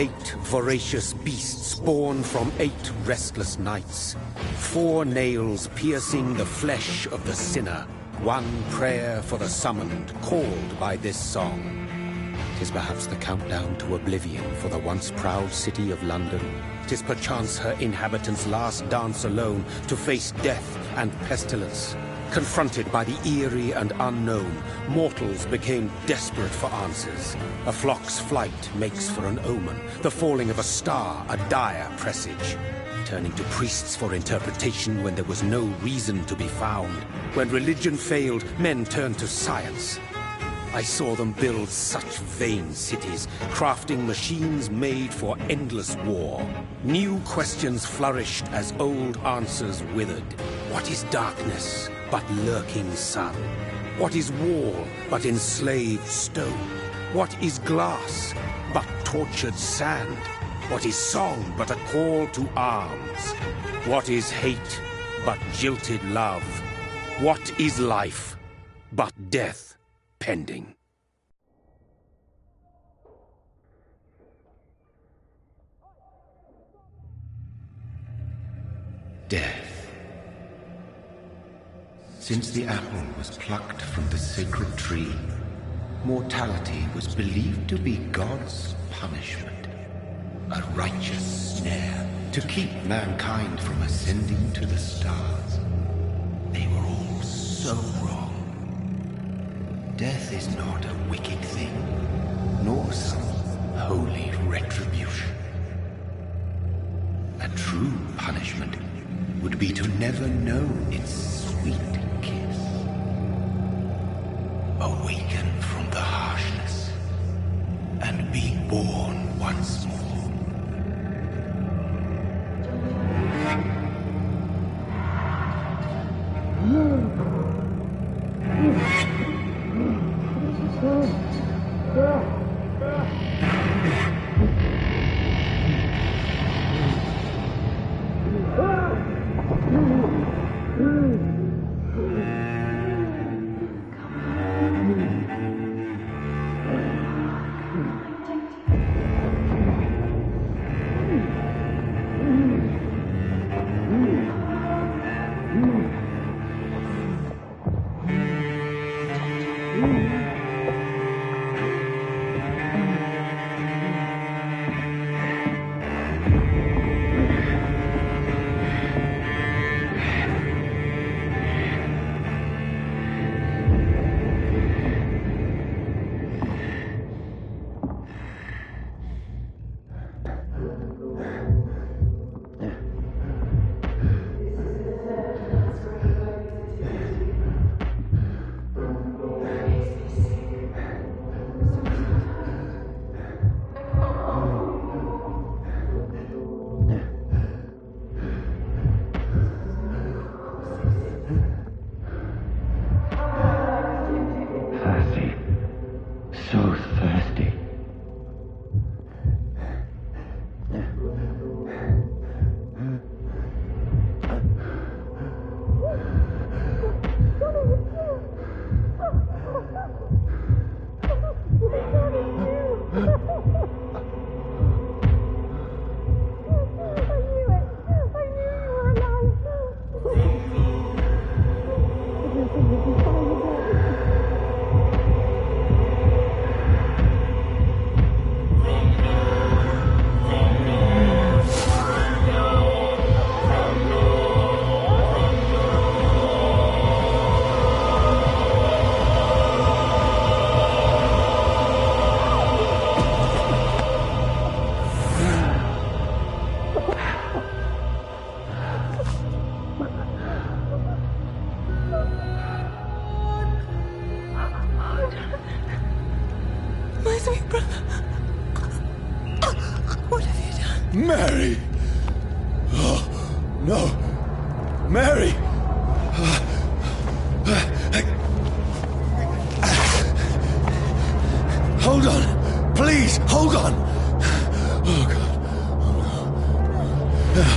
8 voracious beasts born from 8 restless nights. 4 nails piercing the flesh of the sinner. 1 prayer for the summoned, called by this song. 'Tis perhaps the countdown to oblivion for the once proud city of London. 'Tis perchance her inhabitants' last dance alone to face death and pestilence. Confronted by the eerie and unknown, mortals became desperate for answers. A flock's flight makes for an omen, the falling of a star a dire presage. Turning to priests for interpretation when there was no reason to be found. When religion failed, men turned to science. I saw them build such vain cities, crafting machines made for endless war. New questions flourished as old answers withered. What is darkness but lurking sun? What is wall but enslaved stone? What is glass but tortured sand? What is song but a call to arms? What is hate but jilted love? What is life but death pending? Death. Since the apple was plucked from the sacred tree, mortality was believed to be God's punishment, a righteous snare to keep mankind from ascending to the stars. They were all so wrong. Death is not a wicked thing, nor some holy retribution. A true punishment would be to never know its sweet kiss. Awaken from the harshness and be born once more. Mary! Oh, no! Mary! Hold on! Please, hold on! Oh, God. Oh, no.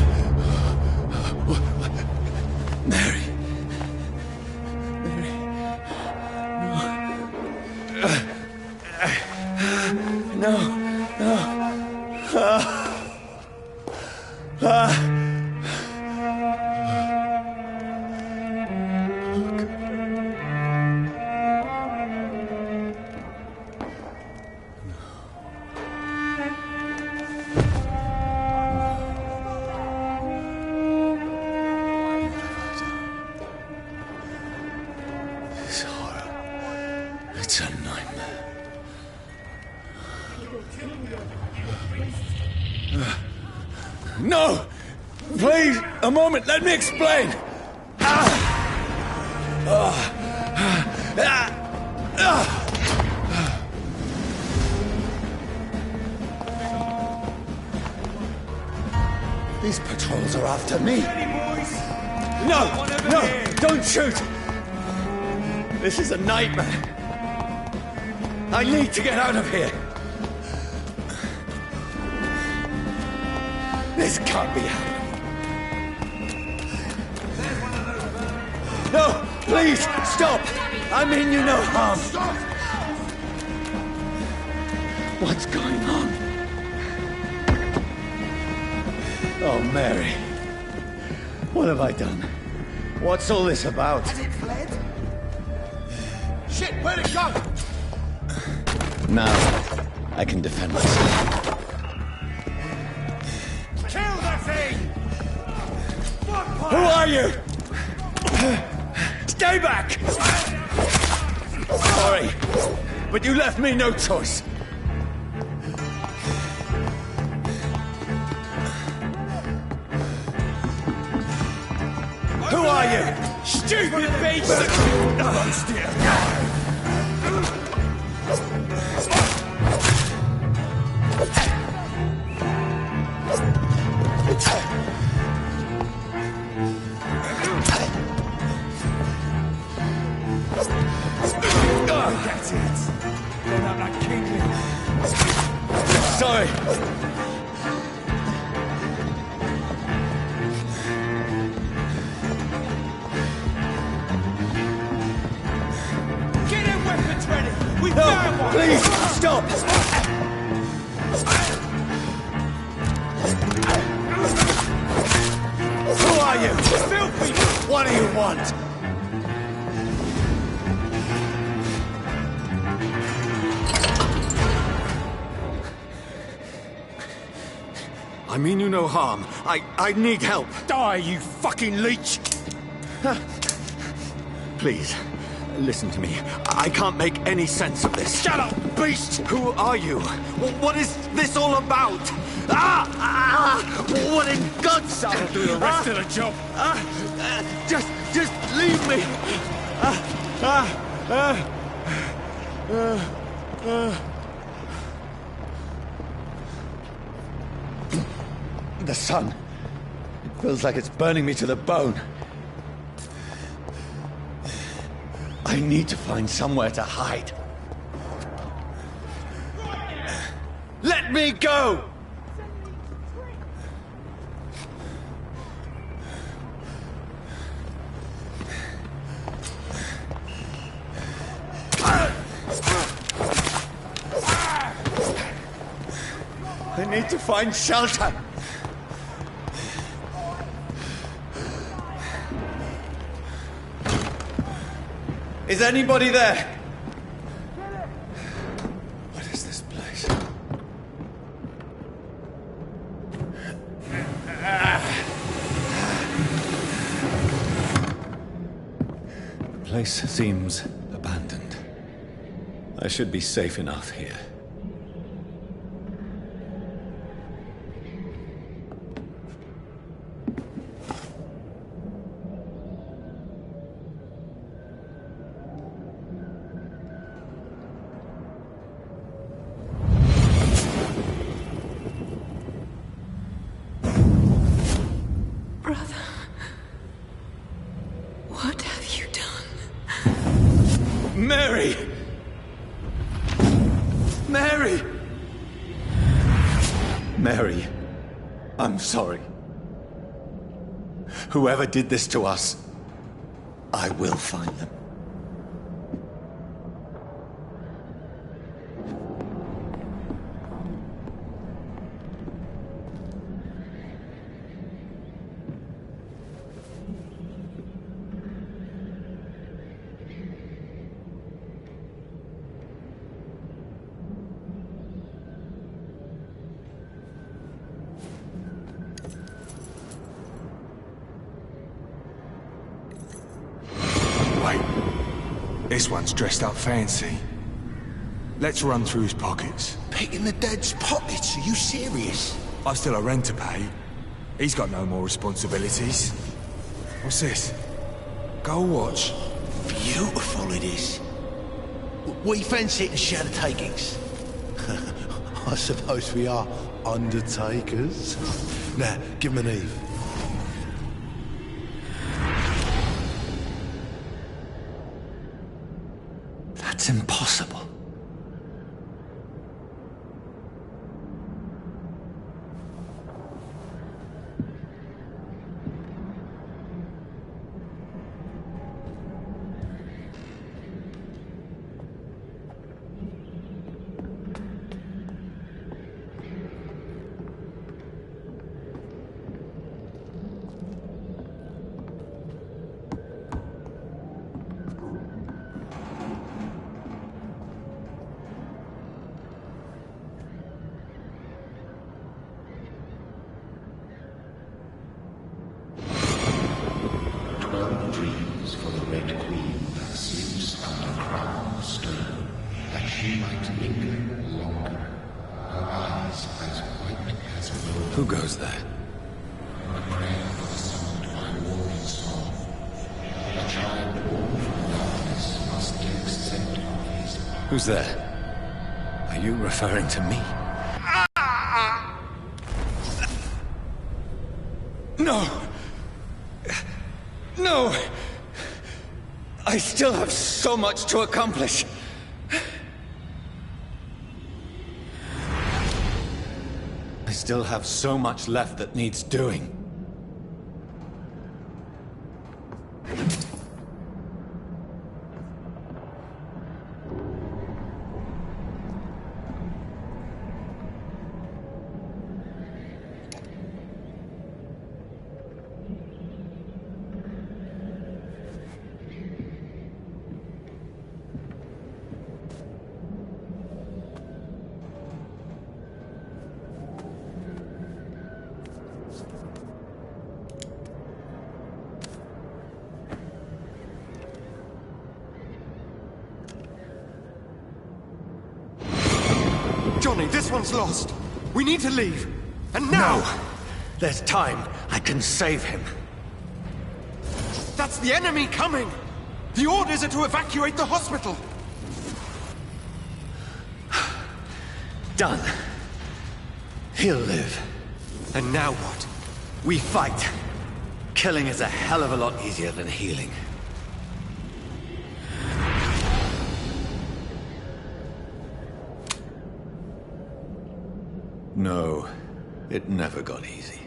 Mary. Mary. No. No. No. No! Please, a moment, let me explain! These patrols are after me. No! No! Don't shoot! This is a nightmare. I need to get out of here. This can't be happening. No! Please, stop! I mean you no harm. Stop! What's going on? Oh, Mary. What have I done? What's all this about? Has it fled? Shit, where'd it go? Now, I can defend myself. Kill the thing! Who are you? Stay back! Sorry, but you left me no choice. Who are you? Stupid beast! Roast it. That's it. You're not like Kingly. Sorry. Get in weapons ready! We found one! Please, stop! Who are you? Filthy! What do you want? I mean you no harm. I need help. Die, you fucking leech! Please, listen to me. I can't make any sense of this. Shut up, beast! Who are you? What is this all about? What in God's name? I'll do the rest of the job. Just leave me. The sun. It feels like it's burning me to the bone. I need to find somewhere to hide. Let me go! I need to find shelter. Is anybody there? What is this place? The place seems abandoned. I should be safe enough here. Brother, what have you done? Mary! Mary! Mary, I'm sorry. Whoever did this to us, I will find them. This one's dressed up fancy. Let's run through his pockets. picking the dead's pockets. Are you serious? I've still a rent to pay. He's got no more responsibilities. What's this? Go watch. Beautiful it is. We fence it and share the takings. I suppose we are undertakers. Now, give him an Eve. That's impossible. Dreams for the Red Queen that sleeps under crown of stone, that she might linger longer, her eyes as white as milk. Who goes there? A prayer for the summoned by warring song. A child born from darkness must accept of his power. Who's there? Are you referring to me? No! No! I still have so much to accomplish. I still have so much left that needs doing. Johnny, this one's lost. We need to leave. And now! No! There's time. I can save him. That's the enemy coming! The orders are to evacuate the hospital! Done. He'll live. And now what? We fight. Killing is a hell of a lot easier than healing. No, it never got easy.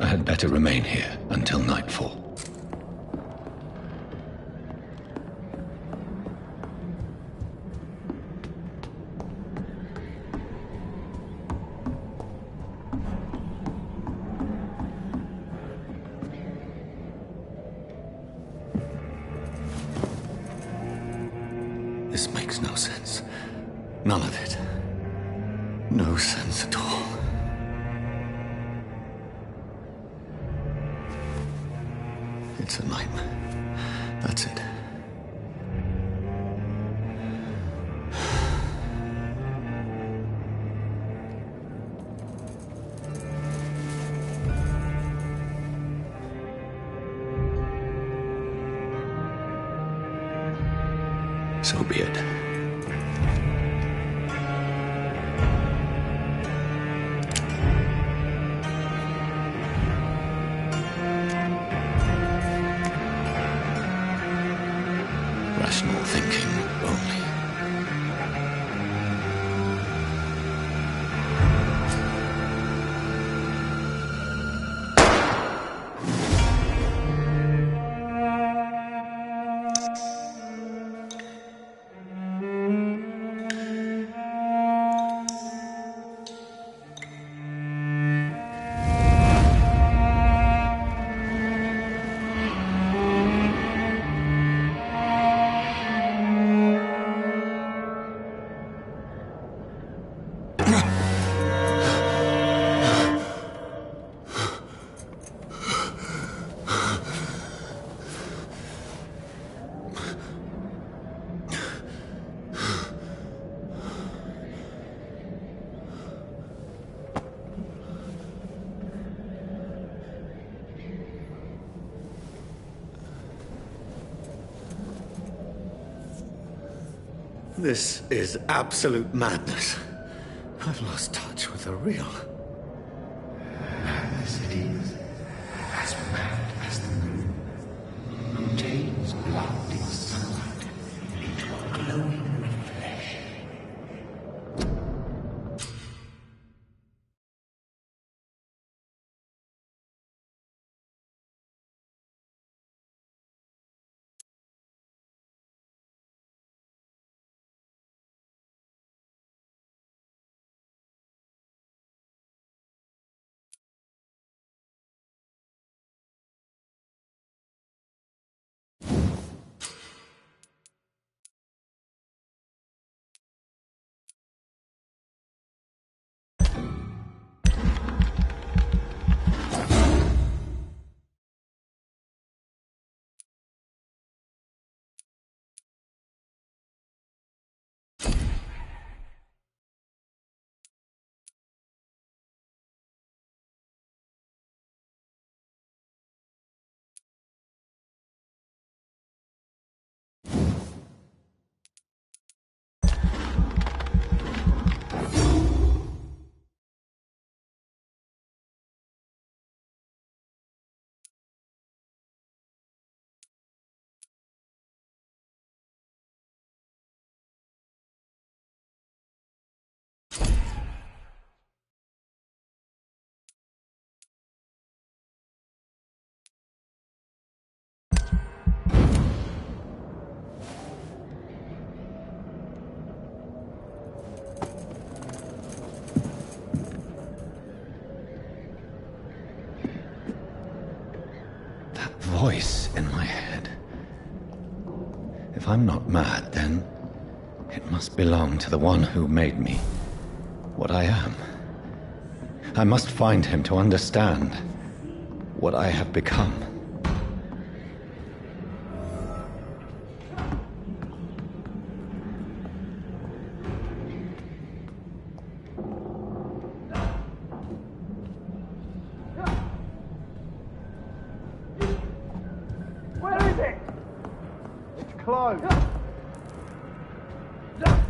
I had better remain here until nightfall. This makes no sense. None of it. No sense at all. It's a nightmare. That's it. So be it. Rational thinking only. This is absolute madness. I've lost touch with the real. Madness it is, as mad as the moon, who takes blood in sunlight into a glowing flesh. Voice in my head. If I'm not mad, then it must belong to the one who made me what I am. I must find him to understand what I have become.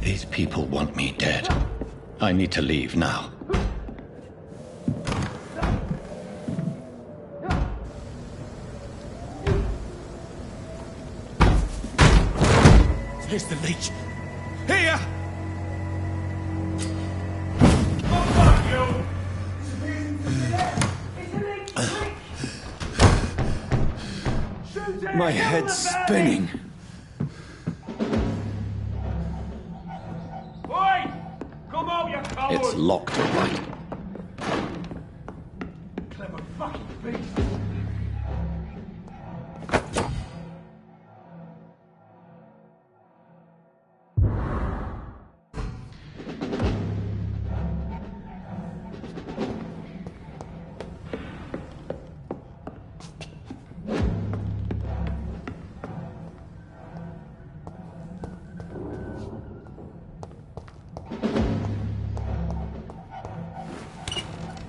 These people want me dead. I need to leave now. Here's the leech. Here! It's a leech! My head's spinning. Oi! Come out, you coward! It's locked, all right. Clever fucking beast!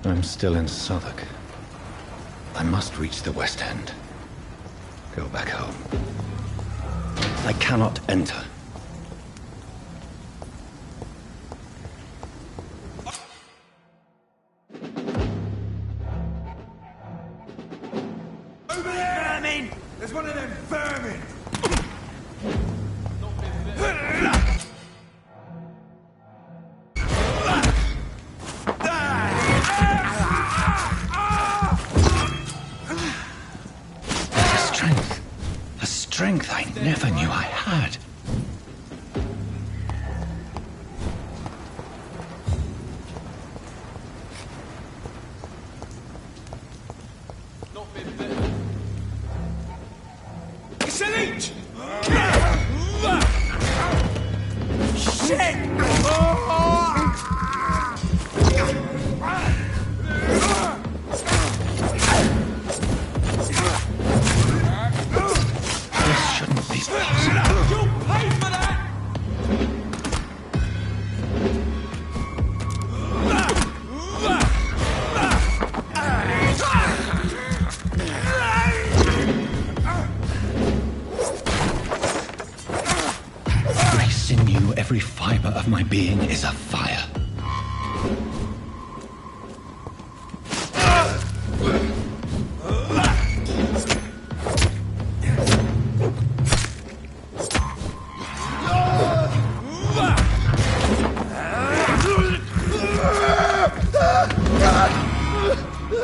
I'm still in Southwark. I must reach the West End. Go back home. I cannot enter. Vermin! There's one of them vermin! A strength I never knew I had. It's a leech! Shit! This shouldn't be possible. You'll pay for that! Every sinew, every fiber of my being is afire.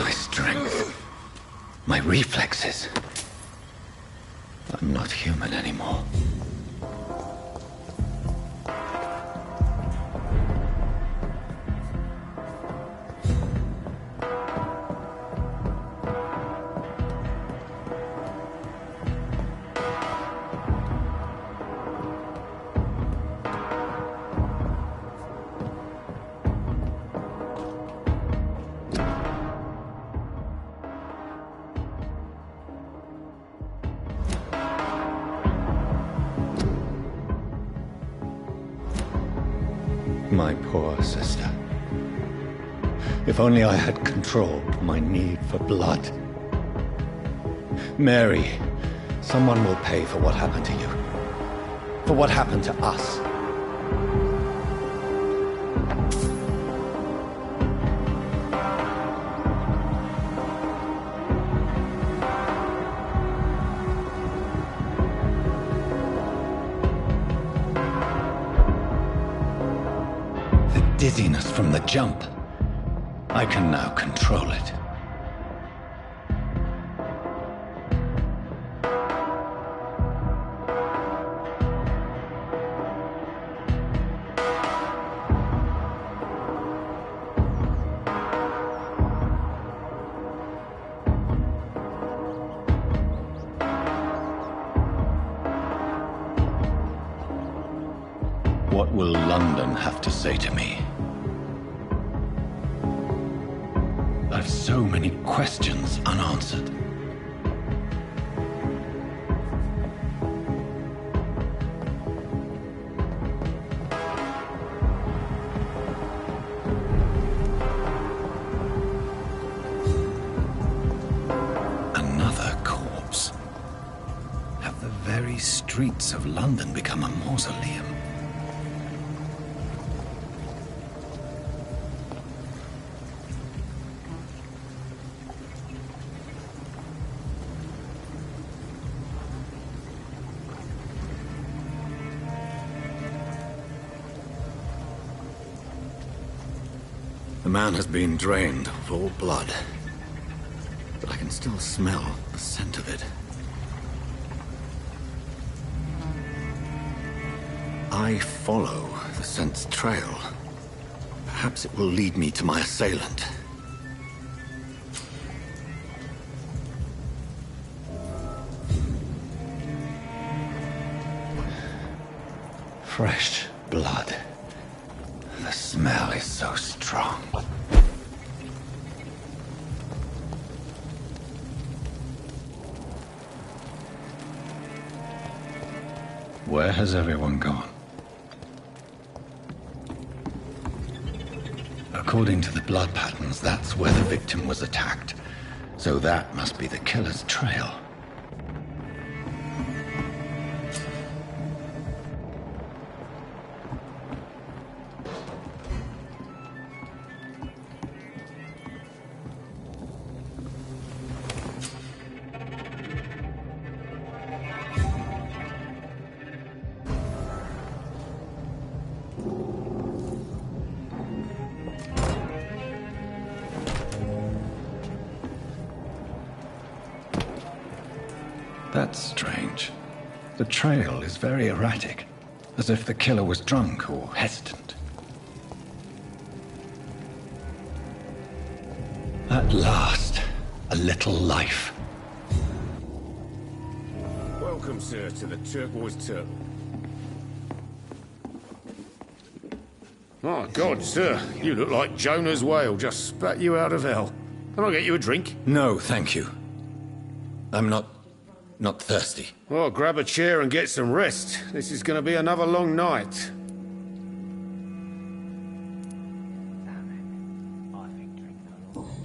My strength, my reflexes. I'm not human anymore. My poor sister. If only I had controlled my need for blood. Mary, someone will pay for what happened to you. For what happened to us. Dizziness from the jump. I can now control it. What will London have to say to me? I've so many questions unanswered. Another corpse. Have the very streets of London become a mausoleum? The man has been drained of all blood, but I can still smell the scent of it. I follow the scent's trail, perhaps it will lead me to my assailant. Fresh blood. The smell is so strong. Where has everyone gone? According to the blood patterns, that's where the victim was attacked. So that must be the killer's trail. That's strange. The trail is very erratic, as if the killer was drunk or hesitant. At last, a little life. Welcome, sir, to the Turquoise Turtle. My God, sir, you look like Jonah's whale just spat you out of hell. Can I get you a drink? No, thank you. I'm not thirsty. Well, grab a chair and get some rest. This is going to be another long night.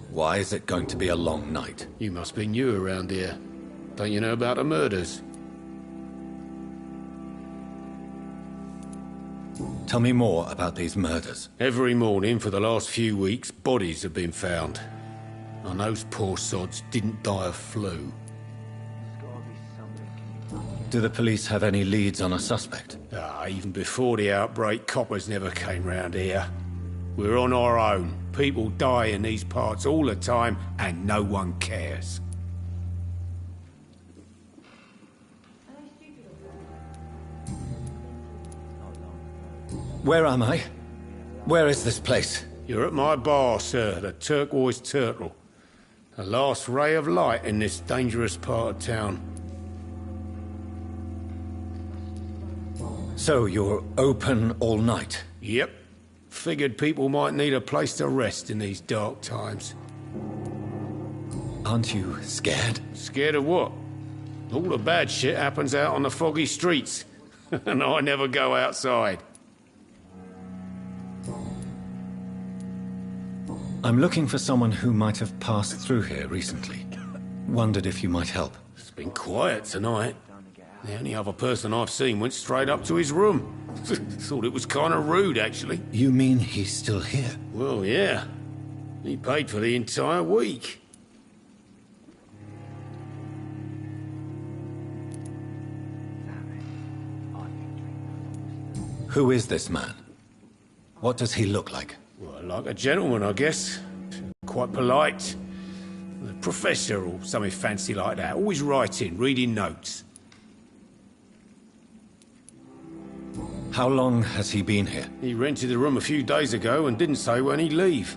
Why is it going to be a long night? You must be new around here. Don't you know about the murders? Tell me more about these murders. Every morning for the last few weeks, bodies have been found. And those poor sods didn't die of flu. Do the police have any leads on a suspect? Even before the outbreak, coppers never came round here. We're on our own. People die in these parts all the time, and no one cares. Where am I? Where is this place? You're at my bar, sir, the Turquoise Turtle. The last ray of light in this dangerous part of town. So you're open all night? Yep. Figured people might need a place to rest in these dark times. Aren't you scared? Scared of what? All the bad shit happens out on the foggy streets. And I never go outside. I'm looking for someone who might have passed through here recently. Wondered if you might help. It's been quiet tonight. The only other person I've seen went straight up to his room. Thought it was kind of rude, actually. You mean he's still here? Well, yeah. He paid for the entire week. Who is this man? What does he look like? Well, like a gentleman, I guess. Quite polite. A professor or something fancy like that. Always writing, reading notes. How long has he been here? He rented the room a few days ago and didn't say when he'd leave.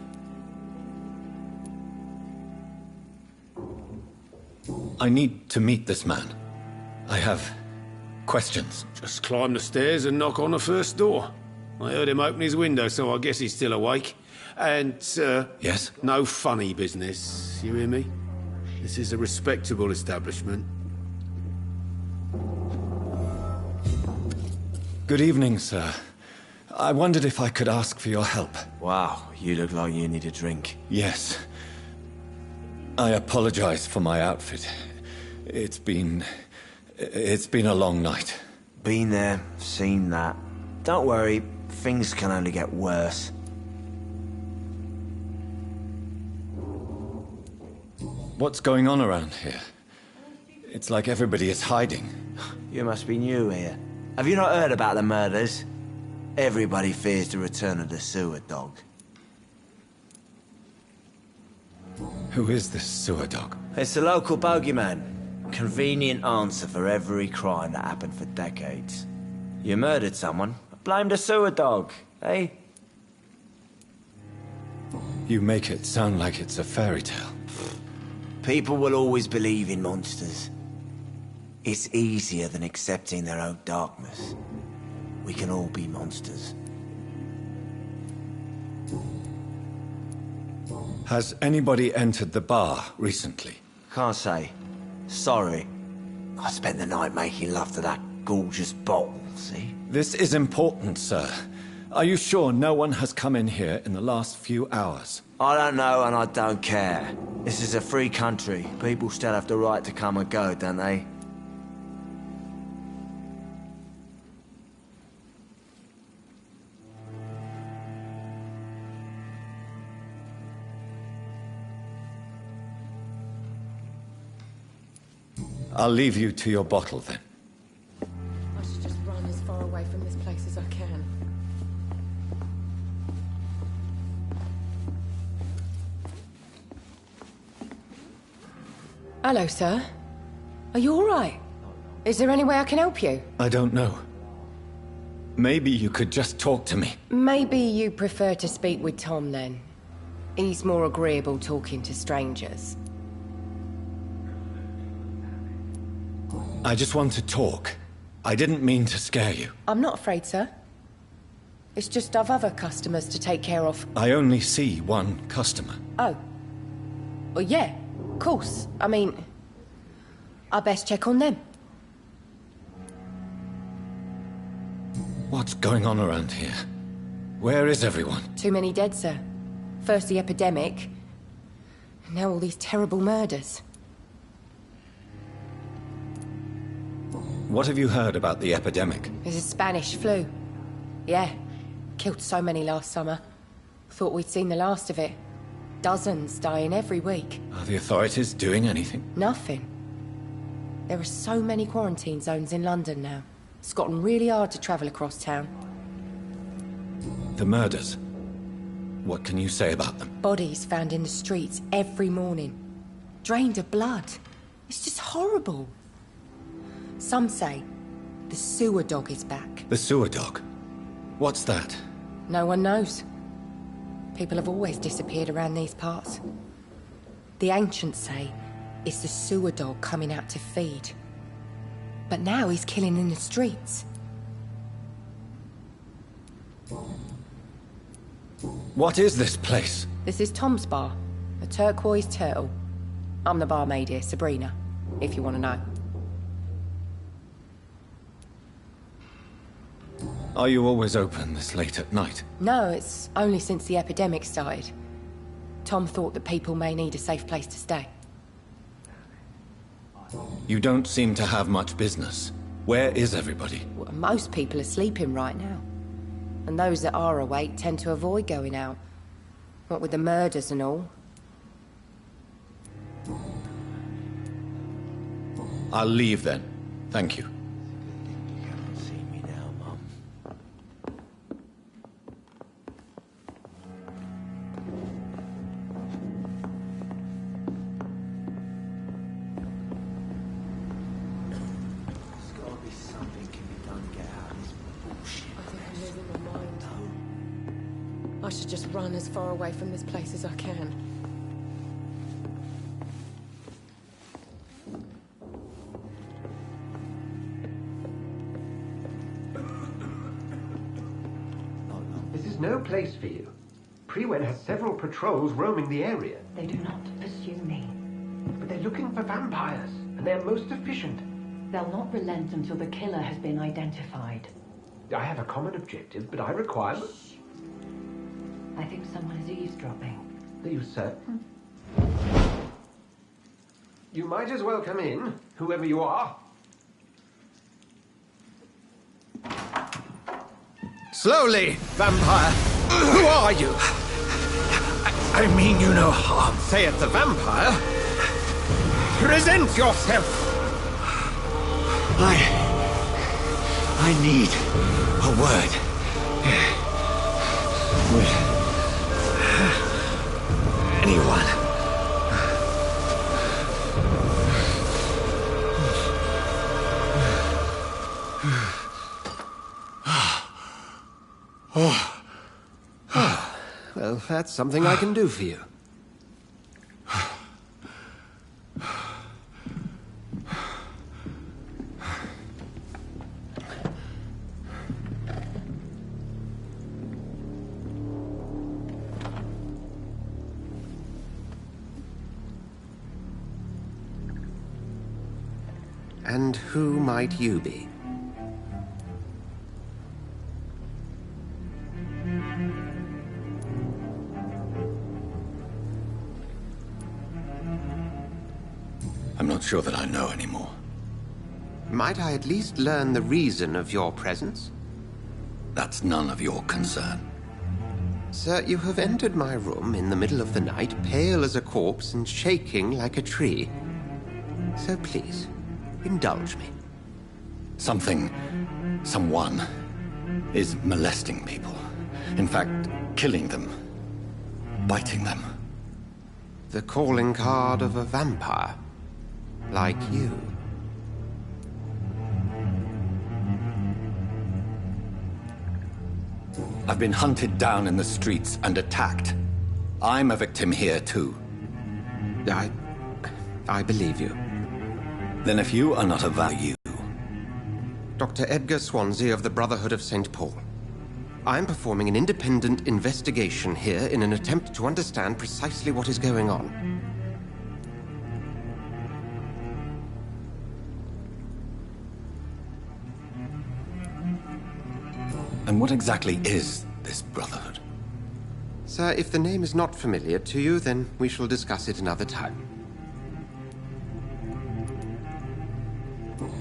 I need to meet this man. I have questions. Just climb the stairs and knock on the first door. I heard him open his window, so I guess he's still awake. And, Yes? no funny business, you hear me? This is a respectable establishment. Good evening, sir. I wondered if I could ask for your help. Wow, you look like you need a drink. Yes. I apologize for my outfit. It's been a long night. Been there, seen that. Don't worry, things can only get worse. What's going on around here? It's like everybody is hiding. You must be new here. Have you not heard about the murders? Everybody fears the return of the sewer dog. Who is this sewer dog? It's the local bogeyman. Convenient answer for every crime that happened for decades. You murdered someone, Blame the sewer dog, eh? You make it sound like it's a fairy tale. People will always believe in monsters. It's easier than accepting their own darkness. We can all be monsters. Has anybody entered the bar recently? Can't say. Sorry. I spent the night making love to that gorgeous bottle, see? This is important, sir. Are you sure no one has come in here in the last few hours? I don't know and I don't care. This is a free country. People still have the right to come and go, don't they? I'll leave you to your bottle then. I should just run as far away from this place as I can. Hello, sir. Are you all right? Is there any way I can help you? I don't know. Maybe you could just talk to me. Maybe you prefer to speak with Tom, then. He's more agreeable talking to strangers. I just want to talk. I didn't mean to scare you. I'm not afraid, sir. It's just I've other customers to take care of. I only see one customer. Oh. Well, yeah, of course. I mean, I best check on them. What's going on around here? Where is everyone? Too many dead, sir. First the epidemic, and now all these terrible murders. What have you heard about the epidemic? There's a Spanish flu. Yeah. Killed so many last summer. Thought we'd seen the last of it. Dozens dying every week. Are the authorities doing anything? Nothing. There are so many quarantine zones in London now. It's gotten really hard to travel across town. The murders. What can you say about them? Bodies found in the streets every morning. Drained of blood. It's just horrible. Some say the sewer dog is back. The sewer dog? What's that? No one knows. People have always disappeared around these parts. The ancients say it's the sewer dog coming out to feed. But now he's killing in the streets. What is this place? This is Tom's bar, a turquoise turtle. I'm the barmaid here, Sabrina, if you want to know. Are you always open this late at night? No, it's only since the epidemic started. Tom thought that people may need a safe place to stay. You don't seem to have much business. Where is everybody? Well, most people are sleeping right now. And those that are awake tend to avoid going out. What with the murders and all. I'll leave then. Thank you. You can't see me now, Mum. There's gotta be something can be done to get out of this bullshit. I think I'm losing my mind. I should just run as far away from this place as I can. This is no place for you. Prewen has several patrols roaming the area. They do not pursue me. But they're looking for vampires, and they're most efficient. They'll not relent until the killer has been identified. I have a common objective, but I require... I think someone is eavesdropping. Are you certain? You might as well come in, whoever you are. Slowly, vampire! Who are you? I mean you no harm, saith the vampire. Present yourself! I need a word. With anyone. Well, that's something I can do for you. And who might you be? I'm not sure that I know anymore. Might I at least learn the reason of your presence? That's none of your concern. Sir, you have entered my room in the middle of the night, pale as a corpse and shaking like a tree. So please, indulge me. Someone is molesting people. In fact, killing them. Biting them. The calling card of a vampire. Like you. I've been hunted down in the streets and attacked. I'm a victim here, too. I believe you. Then if you are not a value... Dr. Edgar Swansea of the Brotherhood of St. Paul. I'm performing an independent investigation here in an attempt to understand precisely what is going on. And what exactly is this Brotherhood? Sir, if the name is not familiar to you, then we shall discuss it another time.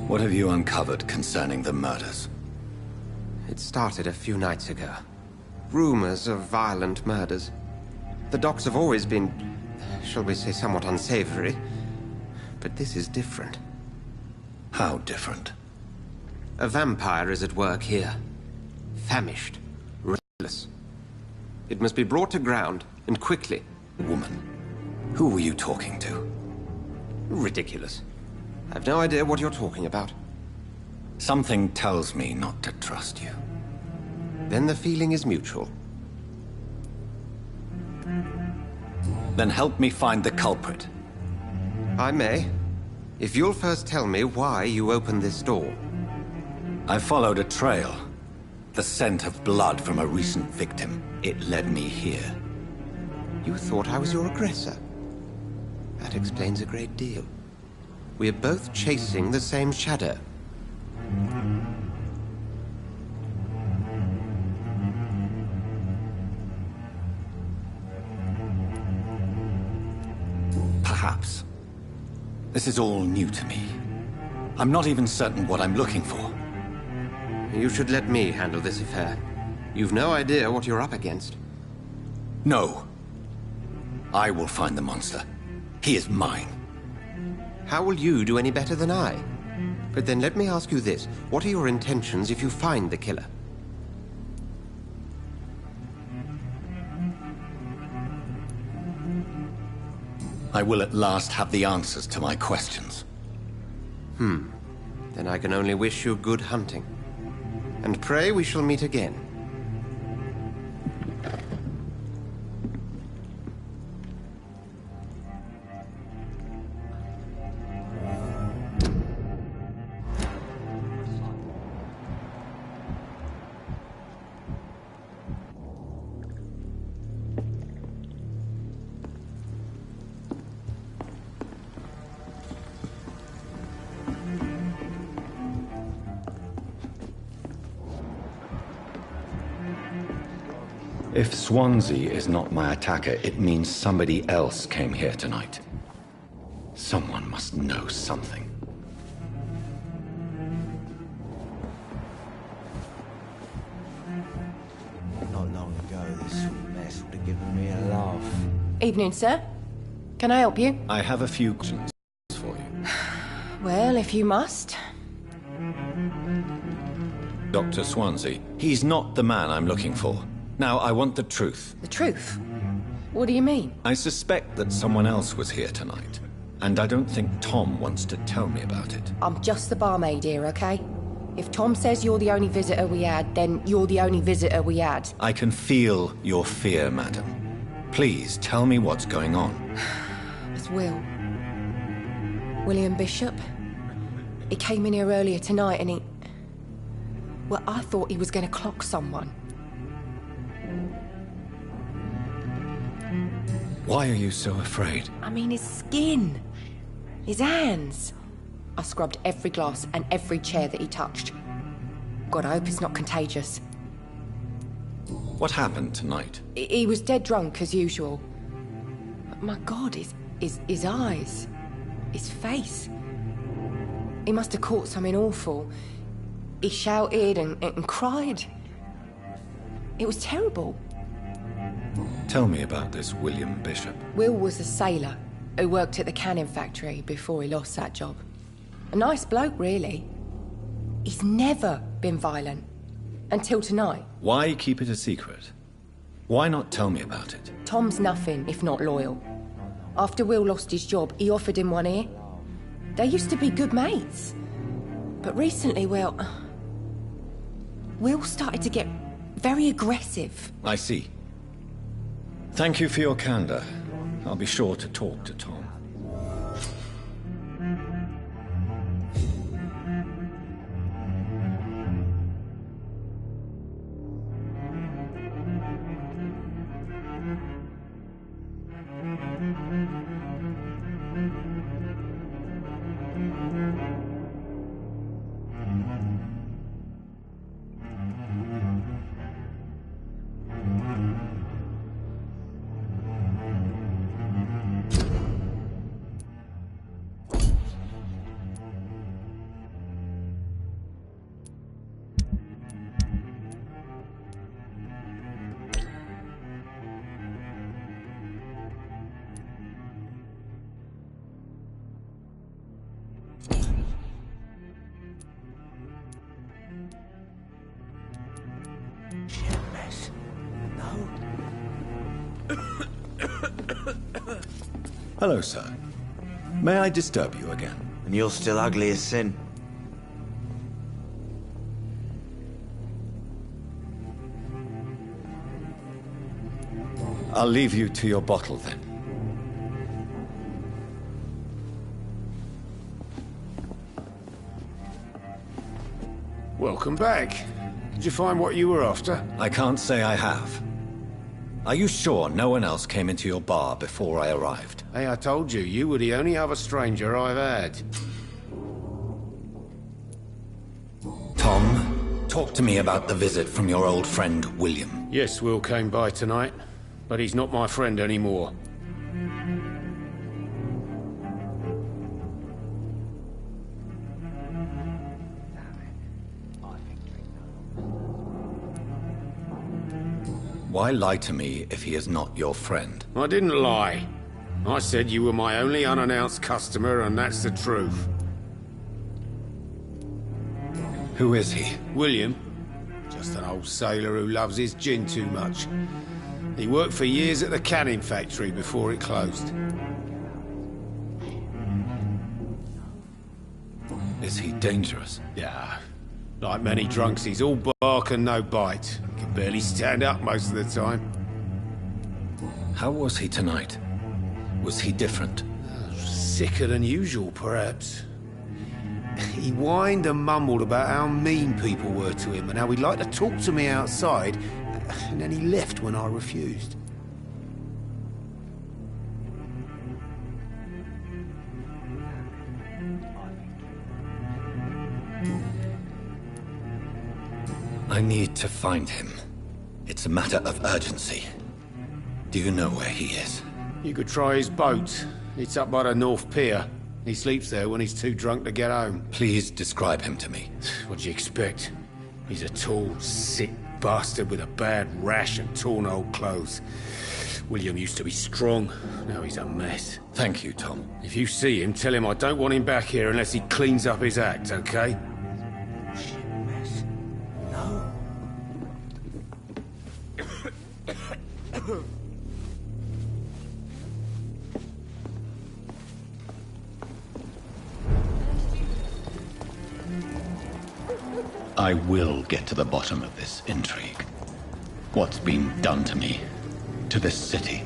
What have you uncovered concerning the murders? It started a few nights ago. Rumors of violent murders. The docks have always been, shall we say, somewhat unsavory. But this is different. How different? A vampire is at work here. Famished. Restless. It must be brought to ground, and quickly. Woman, who were you talking to? Ridiculous. I've no idea what you're talking about. Something tells me not to trust you. Then the feeling is mutual. Then help me find the culprit. I may. If you'll first tell me why you opened this door. I followed a trail. The scent of blood from a recent victim. It led me here. You thought I was your aggressor. That explains a great deal. We're both chasing the same shadow. Perhaps. This is all new to me. I'm not even certain what I'm looking for. You should let me handle this affair. You've no idea what you're up against. No. I will find the monster. He is mine. How will you do any better than I? But then let me ask you this. What are your intentions if you find the killer? I will at last have the answers to my questions. Then I can only wish you good hunting. And pray we shall meet again. If Swansea is not my attacker, it means somebody else came here tonight. Someone must know something. Not long ago, this sort of mess would have given me a laugh. Evening, sir. Can I help you? I have a few questions for you. Well, if you must. Dr. Swansea, he's not the man I'm looking for. Now, I want the truth. The truth? What do you mean? I suspect that someone else was here tonight. And I don't think Tom wants to tell me about it. I'm just the barmaid here, okay? If Tom says you're the only visitor we had, then you're the only visitor we had. I can feel your fear, madam. Please, tell me what's going on. It's William Bishop. He came in here earlier tonight and he... Well, I thought he was going to clock someone. Why are you so afraid? I mean, his skin. His hands. I scrubbed every glass and every chair that he touched. God, I hope it's not contagious. What happened tonight? He was dead drunk, as usual. But my God, his eyes. His face. He must have caught something awful. He shouted and cried. It was terrible. Tell me about this William Bishop. Will was a sailor who worked at the cannon factory before he lost that job. A nice bloke, really. He's never been violent. Until tonight. Why keep it a secret? Why not tell me about it? Tom's nothing if not loyal. After Will lost his job, he offered him one ear. They used to be good mates. But recently, well... Will started to get very aggressive. I see. Thank you for your candor. I'll be sure to talk to Tom. Hello, sir. May I disturb you again? And you're still ugly as sin. I'll leave you to your bottle, then. Welcome back. Did you find what you were after? I can't say I have. Are you sure no one else came into your bar before I arrived? Hey, I told you, you were the only other stranger I've had. Tom, talk to me about the visit from your old friend, William. Yes, Will came by tonight, but he's not my friend anymore. Why lie to me if he is not your friend? I didn't lie. I said you were my only unannounced customer, and that's the truth. Who is he? William. Just an old sailor who loves his gin too much. He worked for years at the cannon factory before it closed. Is he dangerous? Yeah. Like many drunks, he's all bark and no bite. He can barely stand up most of the time. How was he tonight? Was he different? Sicker than usual, perhaps. He whined and mumbled about how mean people were to him and how he'd like to talk to me outside, and then he left when I refused. I need to find him. It's a matter of urgency. Do you know where he is? You could try his boat. It's up by the North Pier. He sleeps there when he's too drunk to get home. Please describe him to me. What do you expect? He's a tall, sick bastard with a bad rash and torn old clothes. William used to be strong. Now he's a mess. Thank you, Tom. If you see him, tell him I don't want him back here unless he cleans up his act, okay? I will get to the bottom of this intrigue. What's been done to me, to this city.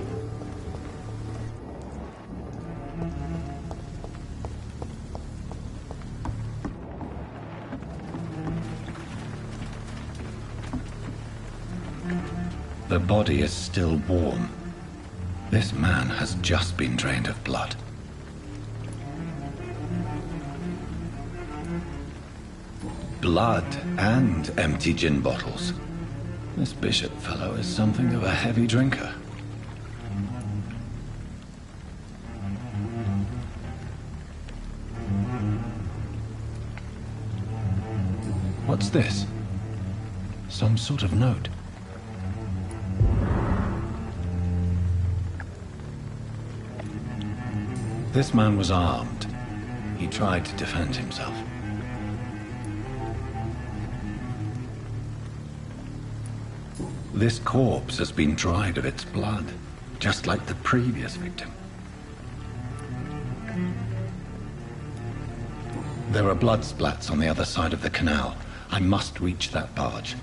The body is still warm. This man has just been drained of blood. Blood and empty gin bottles. This bishop fellow is something of a heavy drinker. What's this? Some sort of note. This man was armed. He tried to defend himself. This corpse has been dried of its blood, just like the previous victim. There are blood splats on the other side of the canal. I must reach that barge.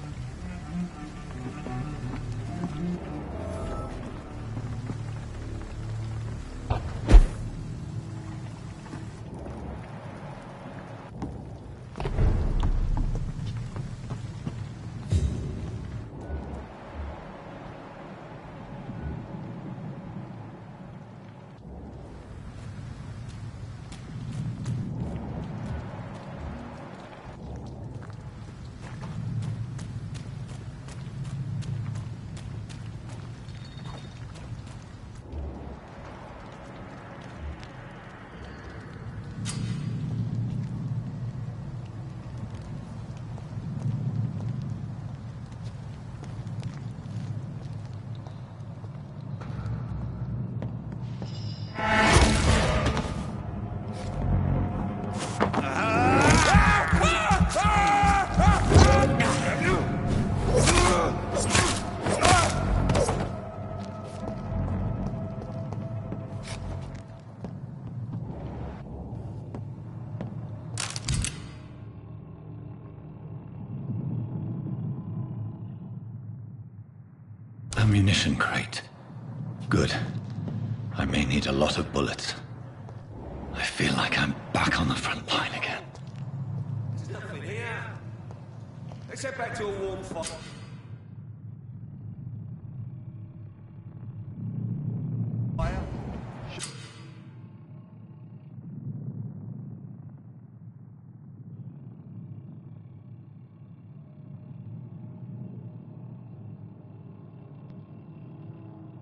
Ammunition crate. Good. I may need a lot of bullets. I feel like I'm back on the front line again. There's nothing here. Let's head back to a warm fire.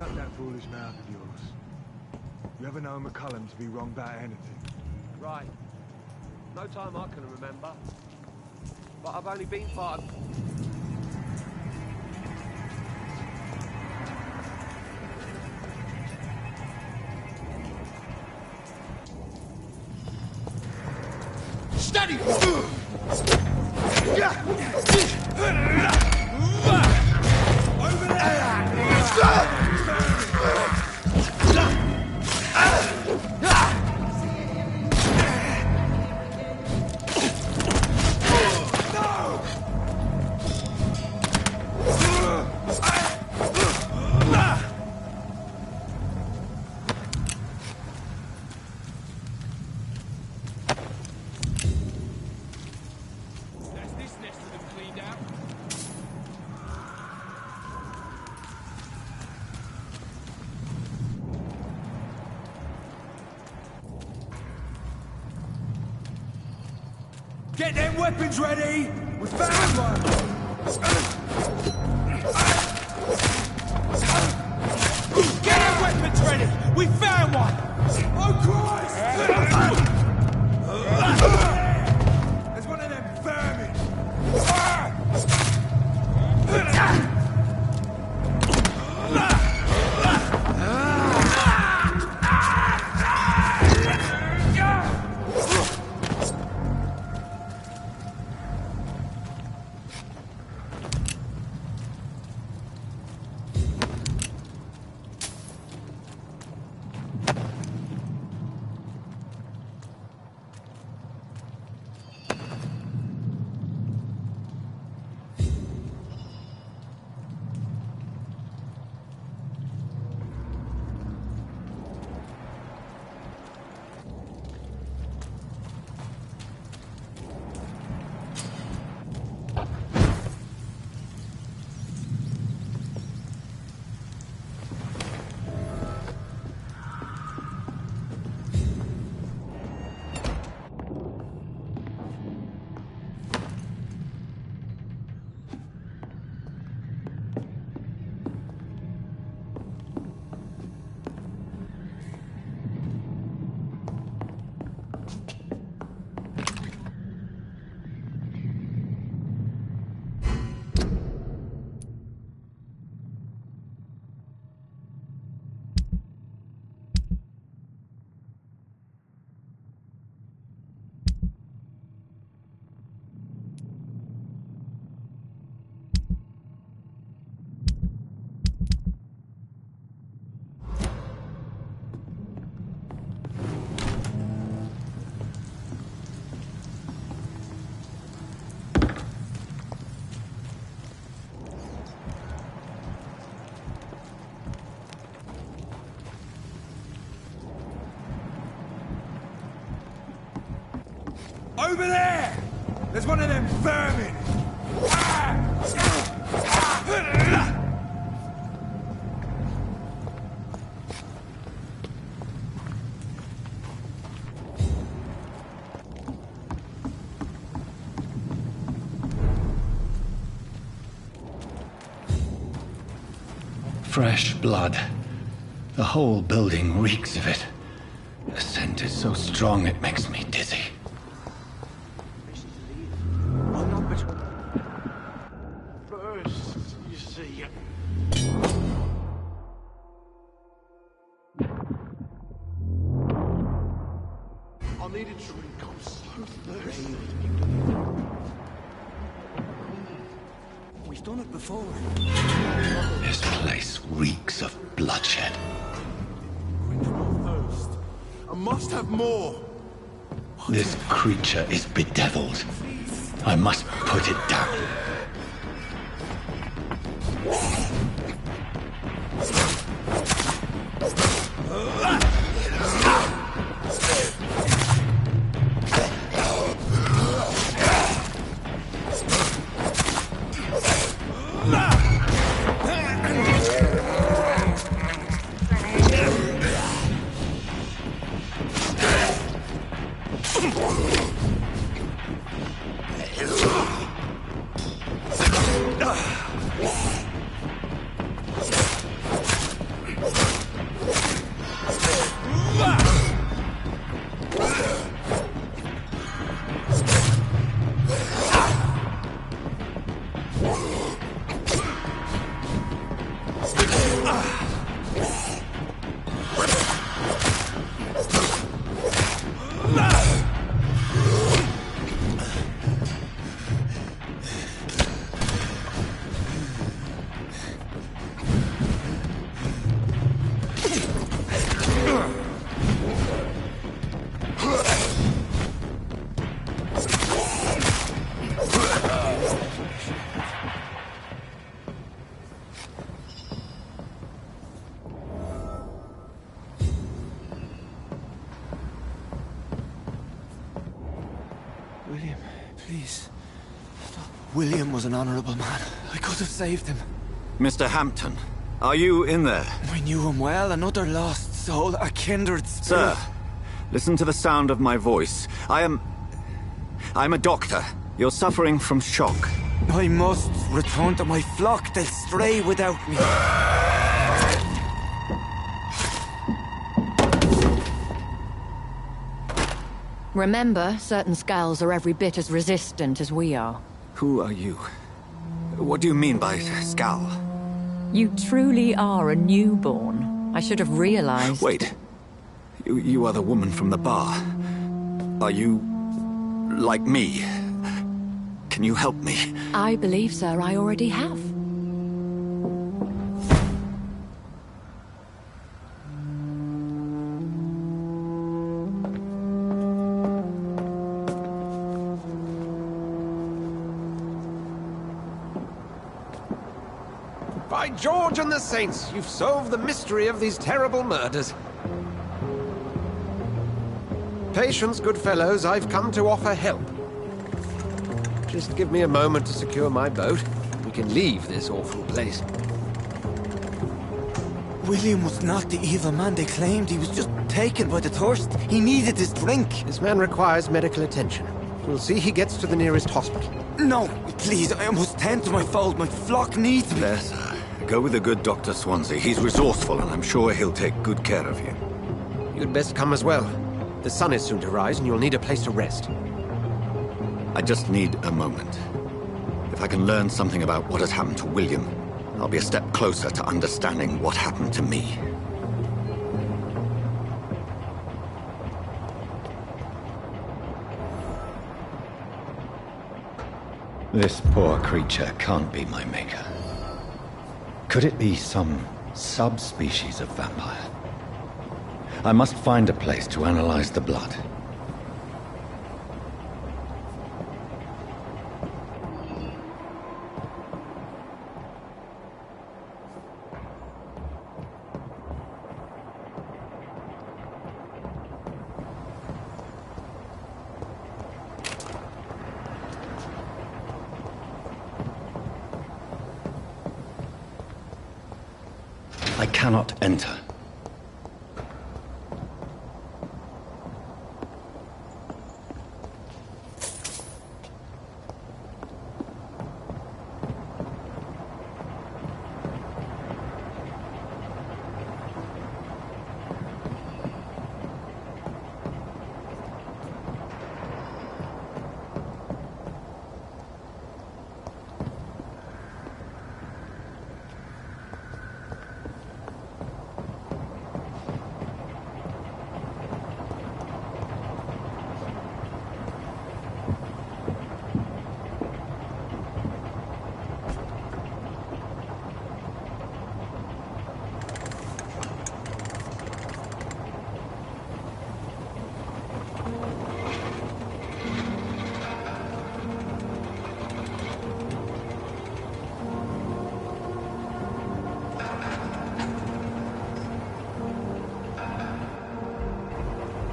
Shut that foolish mouth of yours. You ever know McCullum to be wrong about anything? Right. No time I can remember. But I've only been part of... Steady! Over there! Get them weapons ready! We found one! Get them weapons ready! We found one! Oh Christ! There's one of them vermin! Over there! There's one of them vermin! Fresh blood. The whole building reeks of it. The scent is so strong it makes me dizzy. First, you see... I need a drink, I'm so thirsty. We've done it before. This place reeks of bloodshed. First. I must have more. This creature is bedeviled. I must put it down. William, please. Stop. William was an honorable man. I could have saved him. Mr. Hampton, are you in there? I knew him well. Another lost soul, a kindred spirit. Sir, listen to the sound of my voice. I'm a doctor. You're suffering from shock. I must return to my flock. They'll stray without me. Remember, certain skulls are every bit as resistant as we are. Who are you? What do you mean by skull? You truly are a newborn. I should have realized. Wait. You are the woman from the bar. Are you... like me? Can you help me? I believe, sir, I already have. By George and the Saints, you've solved the mystery of these terrible murders. Patience, good fellows, I've come to offer help. Just give me a moment to secure my boat. We can leave this awful place. William was not the evil man they claimed. He was just taken by the thirst. He needed his drink. This man requires medical attention. We'll see he gets to the nearest hospital. No, please, I must tend to my fold. My flock needs me. There, sir. Go with the good Dr. Swansea. He's resourceful, and I'm sure he'll take good care of you. You'd best come as well. The sun is soon to rise, and you'll need a place to rest. I just need a moment. If I can learn something about what has happened to William, I'll be a step closer to understanding what happened to me. This poor creature can't be my maker. Could it be some subspecies of vampire? I must find a place to analyze the blood. cannot enter.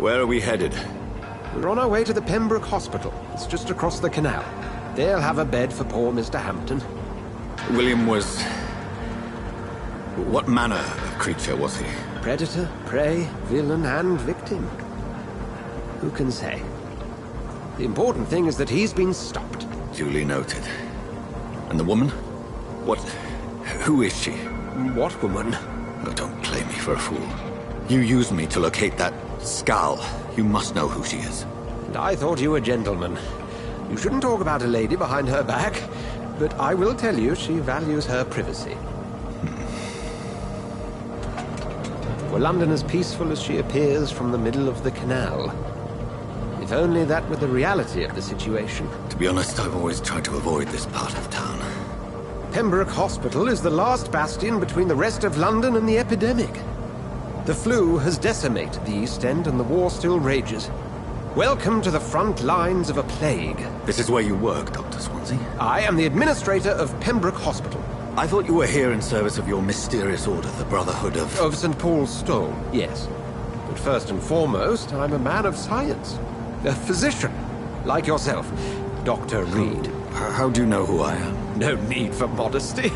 Where are we headed? We're on our way to the Pembroke Hospital. It's just across the canal. They'll have a bed for poor Mr. Hampton. William was... What manner of creature was he? Predator, prey, villain, and victim. Who can say? The important thing is that he's been stopped. Duly noted. And the woman? What... who is she? What woman? Oh, don't play me for a fool. You used me to locate that skull. You must know who she is. And I thought you a gentleman. You shouldn't talk about a lady behind her back, but I will tell you she values her privacy. Were London as peaceful as she appears from the middle of the canal? If only that were the reality of the situation. To be honest, I've always tried to avoid this part of town. Pembroke Hospital is the last bastion between the rest of London and the epidemic. The flu has decimated the East End and the war still rages. Welcome to the front lines of a plague. This is where you work, Dr. Swansea? I am the administrator of Pembroke Hospital. I thought you were here in service of your mysterious order, the Brotherhood of... Of St. Paul's Stone, yes. But first and foremost, I'm a man of science. A physician, like yourself, Dr. Reed. How do you know who I am? No need for modesty.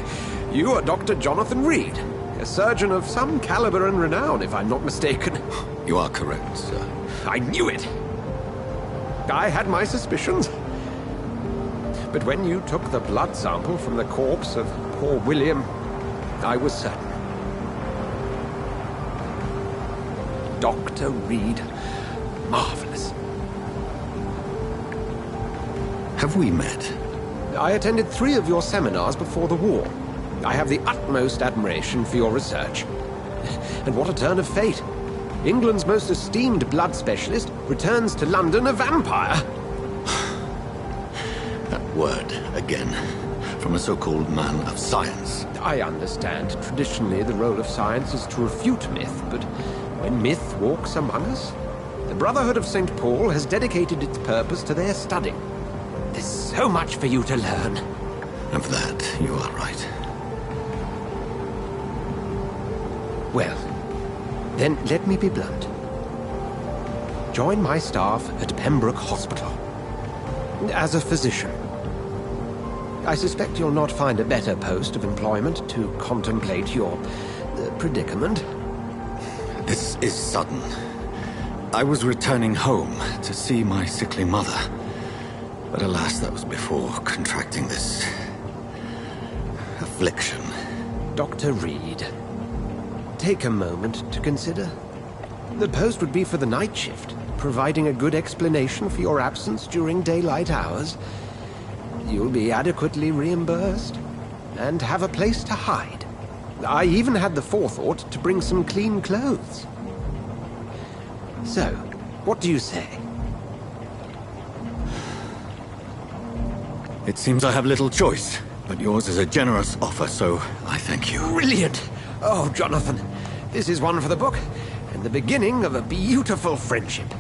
You are Dr. Jonathan Reed. A surgeon of some caliber and renown, if I'm not mistaken. You are correct, sir. I knew it! I had my suspicions. But when you took the blood sample from the corpse of poor William, I was certain. Dr. Reed. Marvelous. Have we met? I attended 3 of your seminars before the war. I have the utmost admiration for your research. And what a turn of fate. England's most esteemed blood specialist returns to London a vampire. That word, again, from a so-called man of science. I understand. Traditionally, the role of science is to refute myth, but when myth walks among us, the Brotherhood of St. Paul has dedicated its purpose to their study. There's so much for you to learn. Of that, you are right. Well, then let me be blunt. Join my staff at Pembroke Hospital. As a physician. I suspect you'll not find a better post of employment to contemplate your predicament. This is sudden. I was returning home to see my sickly mother. But alas, that was before contracting this... affliction. Dr. Reed, take a moment to consider. The post would be for the night shift, providing a good explanation for your absence during daylight hours. You'll be adequately reimbursed, and have a place to hide. I even had the forethought to bring some clean clothes. So, what do you say? It seems I have little choice, but yours is a generous offer, so I thank you. Brilliant! Oh, Jonathan, this is one for the book, and the beginning of a beautiful friendship.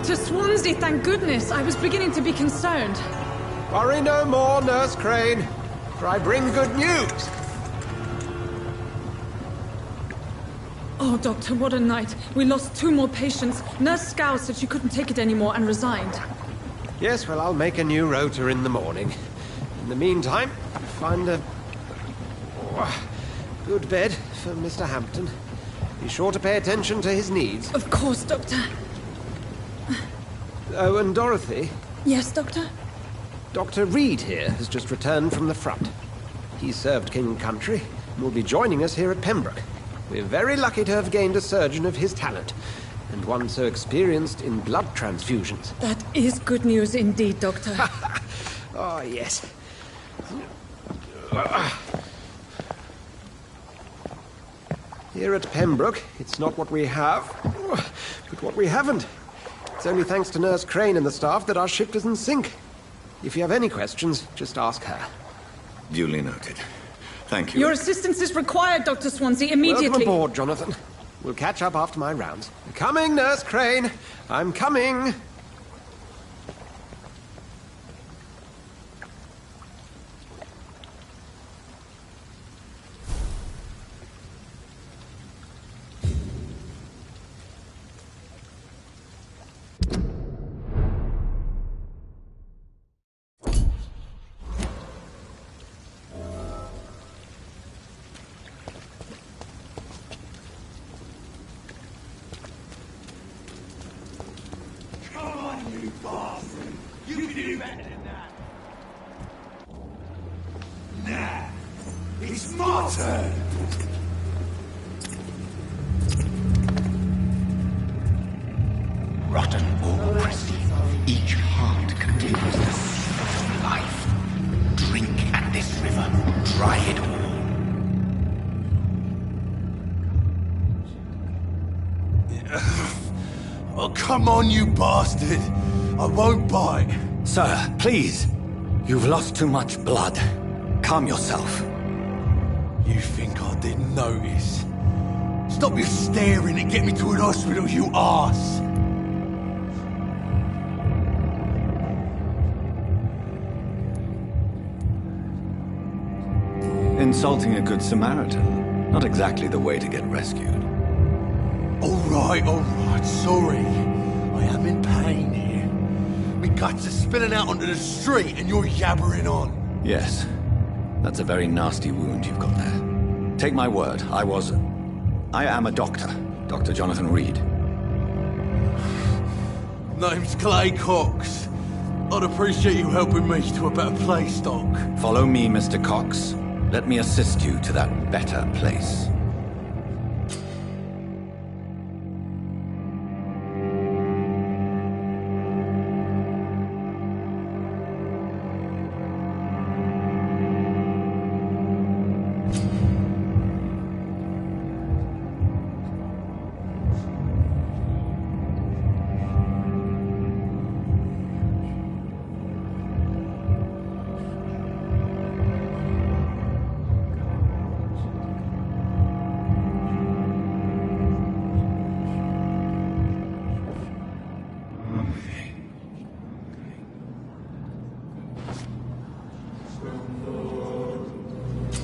Dr. Swansea, thank goodness. I was beginning to be concerned. Worry no more, Nurse Crane, for I bring good news. Oh, Doctor, what a night. We lost 2 more patients. Nurse Scow said she couldn't take it anymore and resigned. Yes, well, I'll make a new rota in the morning. In the meantime, find a good bed for Mr. Hampton. Be sure to pay attention to his needs. Of course, Doctor. Oh, and Dorothy? Yes, Doctor? Dr. Reed here has just returned from the front. He served King and Country and will be joining us here at Pembroke. We're very lucky to have gained a surgeon of his talent, and one so experienced in blood transfusions. That is good news indeed, Doctor. Oh, yes. Here at Pembroke, it's not what we have, but what we haven't. It's only thanks to Nurse Crane and the staff that our ship doesn't sink. If you have any questions, just ask her. Duly noted. Thank you. Your assistance is required, Dr. Swansea, immediately. Welcome aboard, Jonathan. We'll catch up after my rounds. Coming, Nurse Crane. I'm coming. You can do better than that. Nah, it's my turn. Rotten ore, each heart contains the secret of life. Drink at this river, dry it all. Oh, come on, you bastard. I won't bite. Sir, please. You've lost too much blood. Calm yourself. You think I didn't notice? Stop your staring and get me to an hospital, you arse! Insulting a good Samaritan. Not exactly the way to get rescued. Alright, sorry. I am in pain here. My guts are spilling out onto the street and you're yabbering on. Yes. That's a very nasty wound you've got there. Take my word, I am a doctor. Dr. Jonathan Reed. Name's Clay Cox. I'd appreciate you helping me to a better place, Doc. Follow me, Mr. Cox. Let me assist you to that better place.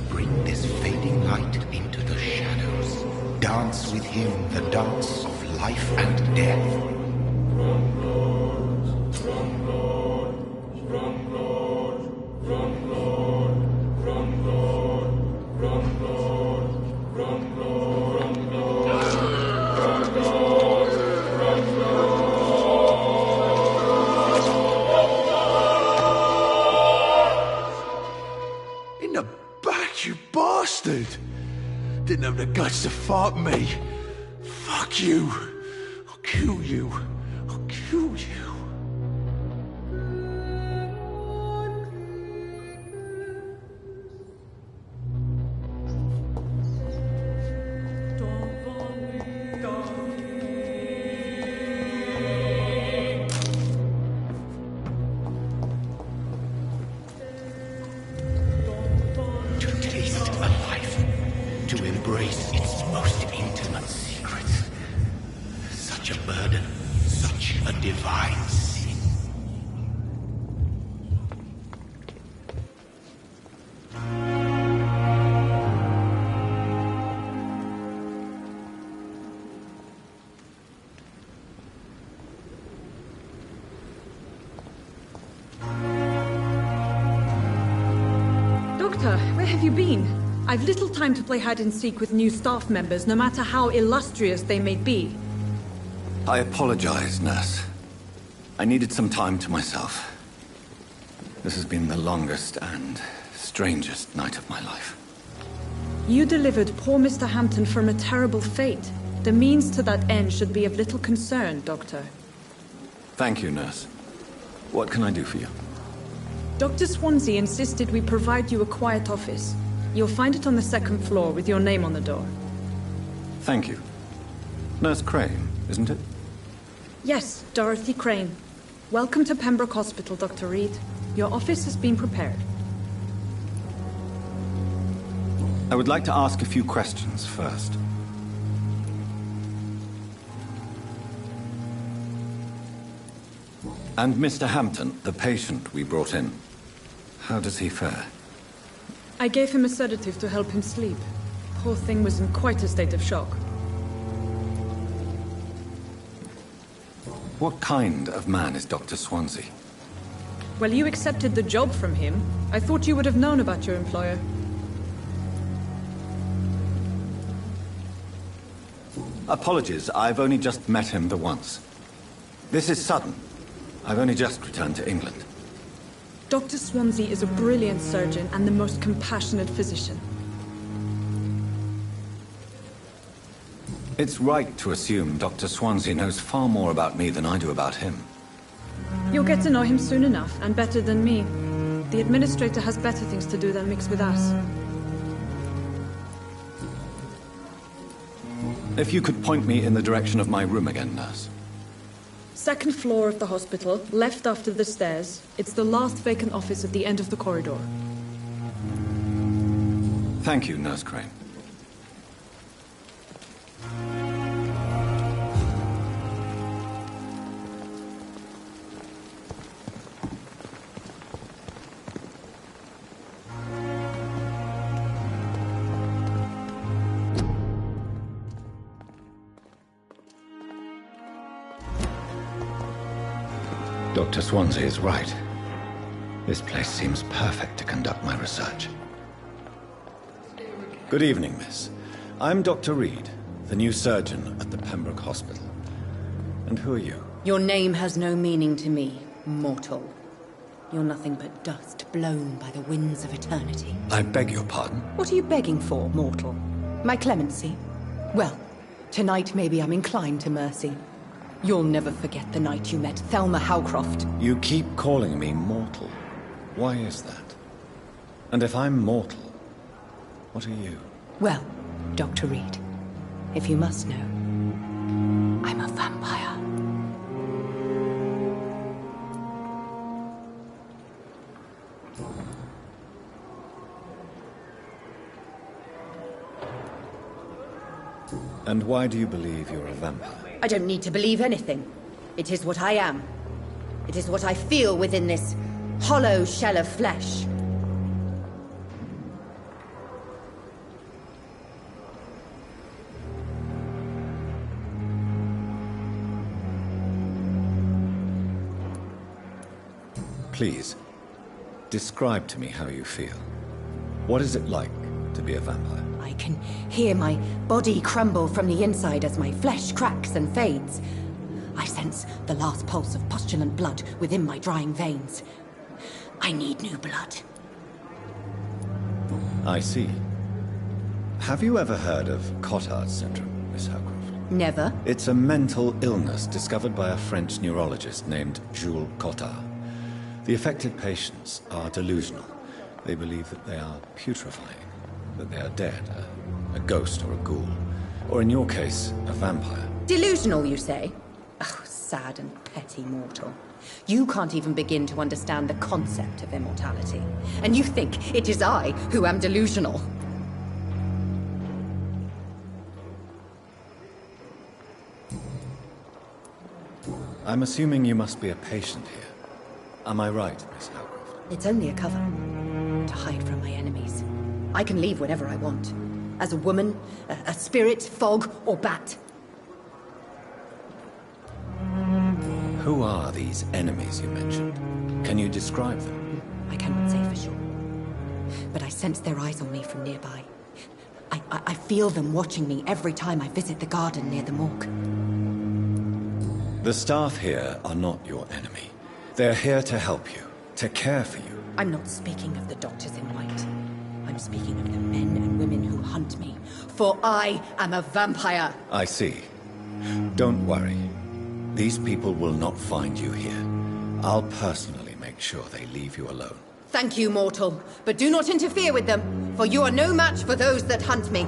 Bring this fading light into the shadows. Dance with him the dance of life and death. In the back, you bastard! Didn't have the guts to fight me. Fuck you. I'll kill you. I'll kill you. To taste a life, to embrace its most intimate secrets. Such a burden, such a divine sin. Doctor, where have you been? I've little time to play hide-and-seek with new staff members, no matter how illustrious they may be. I apologize, nurse. I needed some time to myself. This has been the longest and strangest night of my life. You delivered poor Mr. Hampton from a terrible fate. The means to that end should be of little concern, Doctor. Thank you, nurse. What can I do for you? Dr. Swansea insisted we provide you a quiet office. You'll find it on the second floor with your name on the door. Thank you. Nurse Crane, isn't it? Yes, Dorothy Crane. Welcome to Pembroke Hospital, Dr. Reed. Your office has been prepared. I would like to ask a few questions first. And Mr. Hampton, the patient we brought in, how does he fare? I gave him a sedative to help him sleep. Poor thing was in quite a state of shock. What kind of man is Dr. Swansea? Well, you accepted the job from him. I thought you would have known about your employer. Apologies, I've only just met him the once. This is sudden. I've only just returned to England. Dr. Swansea is a brilliant surgeon and the most compassionate physician. It's right to assume Dr. Swansea knows far more about me than I do about him. You'll get to know him soon enough, and better than me. The administrator has better things to do than mix with us. If you could point me in the direction of my room again, nurse. Second floor of the hospital, left after the stairs. It's the last vacant office at the end of the corridor. Thank you, Nurse Crane. Dr. Swansea is right. This place seems perfect to conduct my research. Good evening, miss. I'm Dr. Reed, the new surgeon at the Pembroke Hospital. And who are you? Your name has no meaning to me, mortal. You're nothing but dust blown by the winds of eternity. I beg your pardon? What are you begging for, mortal? My clemency? Well, tonight maybe I'm inclined to mercy. You'll never forget the night you met Thelma Howcroft. You keep calling me mortal. Why is that? And if I'm mortal, what are you? Well, Dr. Reed, if you must know, I'm a vampire. And why do you believe you're a vampire? I don't need to believe anything. It is what I am. It is what I feel within this hollow shell of flesh. Please, describe to me how you feel. What is it like to be a vampire? I can hear my body crumble from the inside as my flesh cracks and fades. I sense the last pulse of postulant blood within my drying veins. I need new blood. I see. Have you ever heard of Cotard's syndrome, Miss Howcroft? Never. It's a mental illness discovered by a French neurologist named Jules Cotard. The affected patients are delusional. They believe that they are putrefying, that they are dead, a ghost or a ghoul, or in your case, a vampire. Delusional, you say? Oh, sad and petty mortal. You can't even begin to understand the concept of immortality. And you think it is I who am delusional. I'm assuming you must be a patient here. Am I right, Miss Howcroft? It's only a cover. To hide from my enemies. I can leave whenever I want. As a woman, a spirit, fog, or bat. Who are these enemies you mentioned? Can you describe them? I cannot say for sure. But I sense their eyes on me from nearby. I feel them watching me every time I visit the garden near the morgue. The staff here are not your enemy. They're here to help you, to care for you. I'm not speaking of the doctors in white. I'm speaking of the men and women who hunt me. For I am a vampire! I see. Don't worry. These people will not find you here. I'll personally make sure they leave you alone. Thank you, mortal. But do not interfere with them, for you are no match for those that hunt me.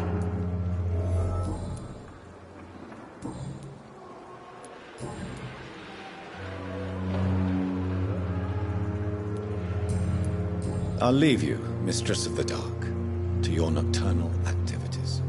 I'll leave you, Mistress of the Dark, to your nocturnal activities.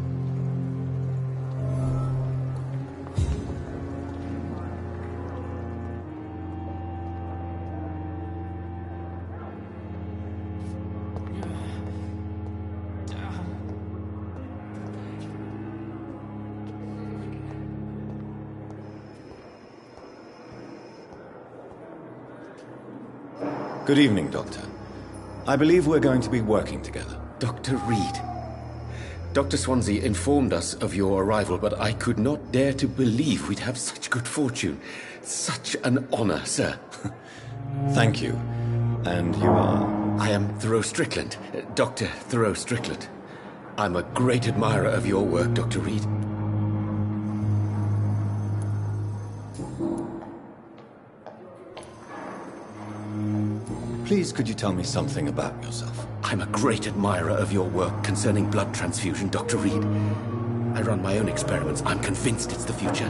Good evening, Doctor. I believe we're going to be working together. Dr. Reed. Dr. Swansea informed us of your arrival, but I could not dare to believe we'd have such good fortune. Such an honor, sir. Thank you. And you are? I am Thoreau Strickland, Dr. Thoreau Strickland. I'm a great admirer of your work, Dr. Reed. Please, could you tell me something about yourself? I'm a great admirer of your work concerning blood transfusion, Dr. Reed. I run my own experiments. I'm convinced it's the future.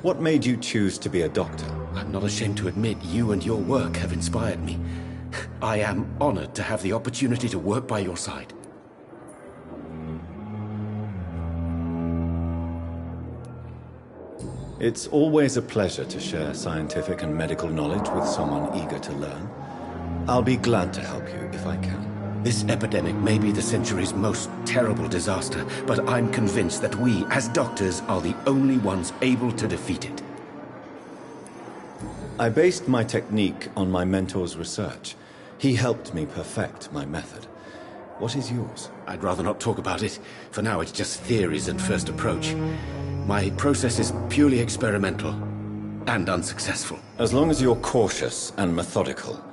What made you choose to be a doctor? I'm not ashamed to admit you and your work have inspired me. I am honored to have the opportunity to work by your side. It's always a pleasure to share scientific and medical knowledge with someone eager to learn. I'll be glad to help you if I can. This epidemic may be the century's most terrible disaster, but I'm convinced that we, as doctors, are the only ones able to defeat it. I based my technique on my mentor's research. He helped me perfect my method. What is yours? I'd rather not talk about it. For now, it's just theories and first approach. My process is purely experimental and unsuccessful. As long as you're cautious and methodical,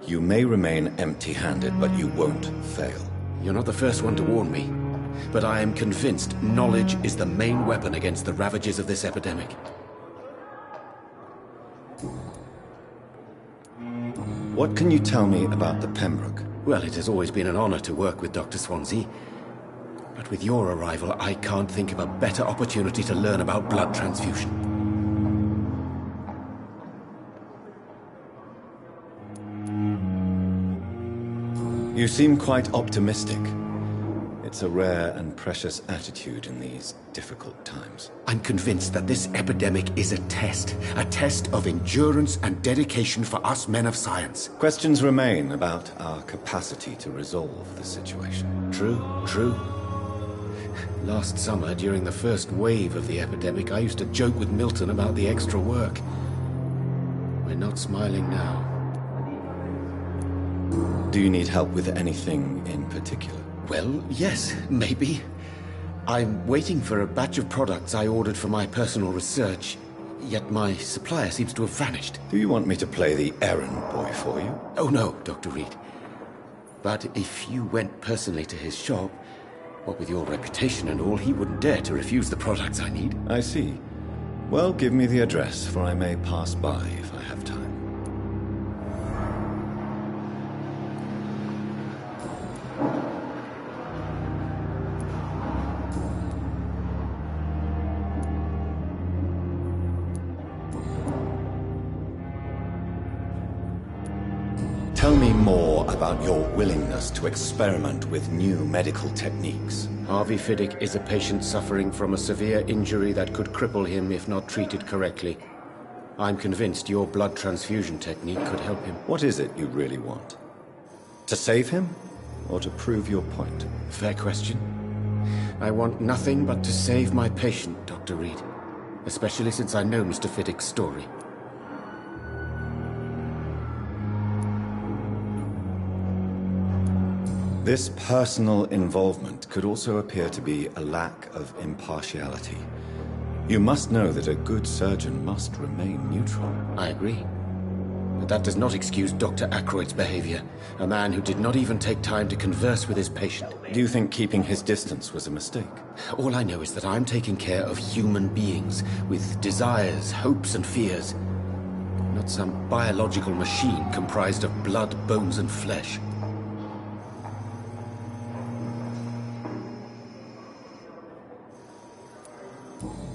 you may remain empty-handed, but you won't fail. You're not the first one to warn me, but I am convinced knowledge is the main weapon against the ravages of this epidemic. What can you tell me about the Pembroke? Well, it has always been an honor to work with Dr. Swansea. But with your arrival, I can't think of a better opportunity to learn about blood transfusion. You seem quite optimistic. It's a rare and precious attitude in these difficult times. I'm convinced that this epidemic is a test of endurance and dedication for us men of science. Questions remain about our capacity to resolve the situation. True. Last summer, during the first wave of the epidemic, I used to joke with Milton about the extra work. We're not smiling now. Do you need help with anything in particular? Well, yes, maybe. I'm waiting for a batch of products I ordered for my personal research, yet my supplier seems to have vanished. Do you want me to play the errand boy for you? Oh no, Dr. Reed. But if you went personally to his shop, what with your reputation and all, he wouldn't dare to refuse the products I need. I see. Well, give me the address, for I may pass by if I have time. Tell me more about your willingness to experiment with new medical techniques. Harvey Fiddick is a patient suffering from a severe injury that could cripple him if not treated correctly. I'm convinced your blood transfusion technique could help him. What is it you really want? To save him? Or to prove your point? Fair question. I want nothing but to save my patient, Dr. Reed. Especially since I know Mr. Fiddick's story. This personal involvement could also appear to be a lack of impartiality. You must know that a good surgeon must remain neutral. I agree. But that does not excuse Dr. Ackroyd's behavior. A man who did not even take time to converse with his patient. Do you think keeping his distance was a mistake? All I know is that I'm taking care of human beings with desires, hopes, and fears. Not some biological machine comprised of blood, bones, and flesh.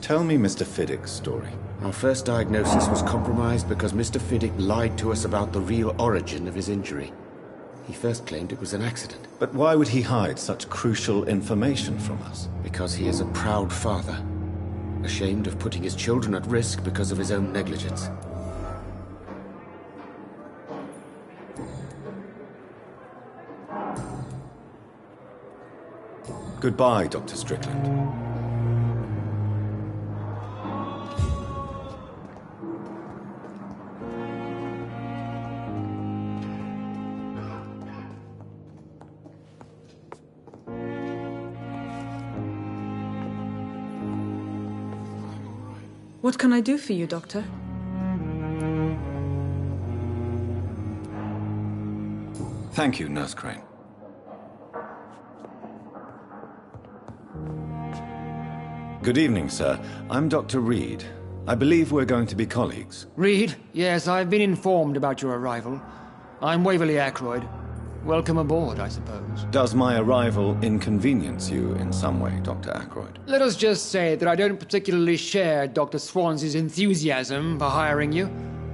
Tell me Mr. Fiddick's story. Our first diagnosis was compromised because Mr. Fiddick lied to us about the real origin of his injury. He first claimed it was an accident. But why would he hide such crucial information from us? Because he is a proud father, ashamed of putting his children at risk because of his own negligence. Goodbye, Dr. Strickland. What can I do for you, Doctor? Thank you, Nurse Crane. Good evening, sir. I'm Dr. Reed. I believe we're going to be colleagues. Reed? Yes, I've been informed about your arrival. I'm Waverly Ackroyd. Welcome aboard, I suppose. Does my arrival inconvenience you in some way, Dr. Ackroyd? Let us just say that I don't particularly share Dr. Swans's enthusiasm for hiring you.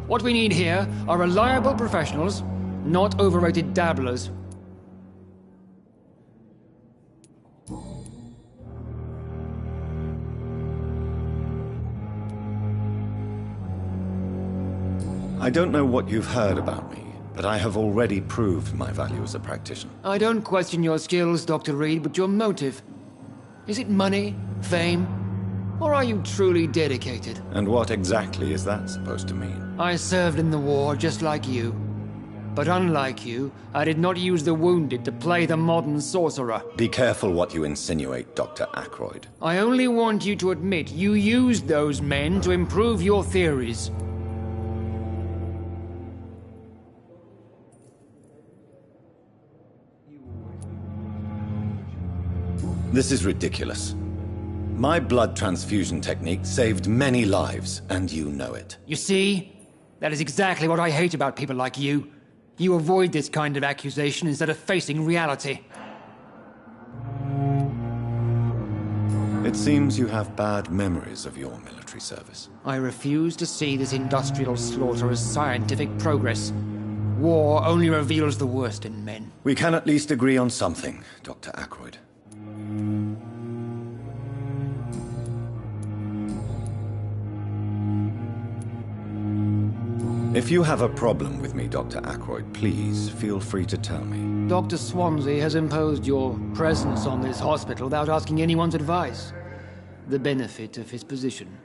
What we need here are reliable professionals, not overrated dabblers. I don't know what you've heard about me, but I have already proved my value as a practitioner. I don't question your skills, Dr. Reed, but your motive. Is it money, fame, or are you truly dedicated? And what exactly is that supposed to mean? I served in the war just like you. But unlike you, I did not use the wounded to play the modern sorcerer. Be careful what you insinuate, Dr. Ackroyd. I only want you to admit you used those men to improve your theories. This is ridiculous. My blood transfusion technique saved many lives, and you know it. You see? That is exactly what I hate about people like you. You avoid this kind of accusation instead of facing reality. It seems you have bad memories of your military service. I refuse to see this industrial slaughter as scientific progress. War only reveals the worst in men. We can at least agree on something, Dr. Ackroyd. If you have a problem with me, Dr. Ackroyd, please feel free to tell me. Dr. Swansea has imposed your presence on this hospital without asking anyone's advice. The benefit of his position.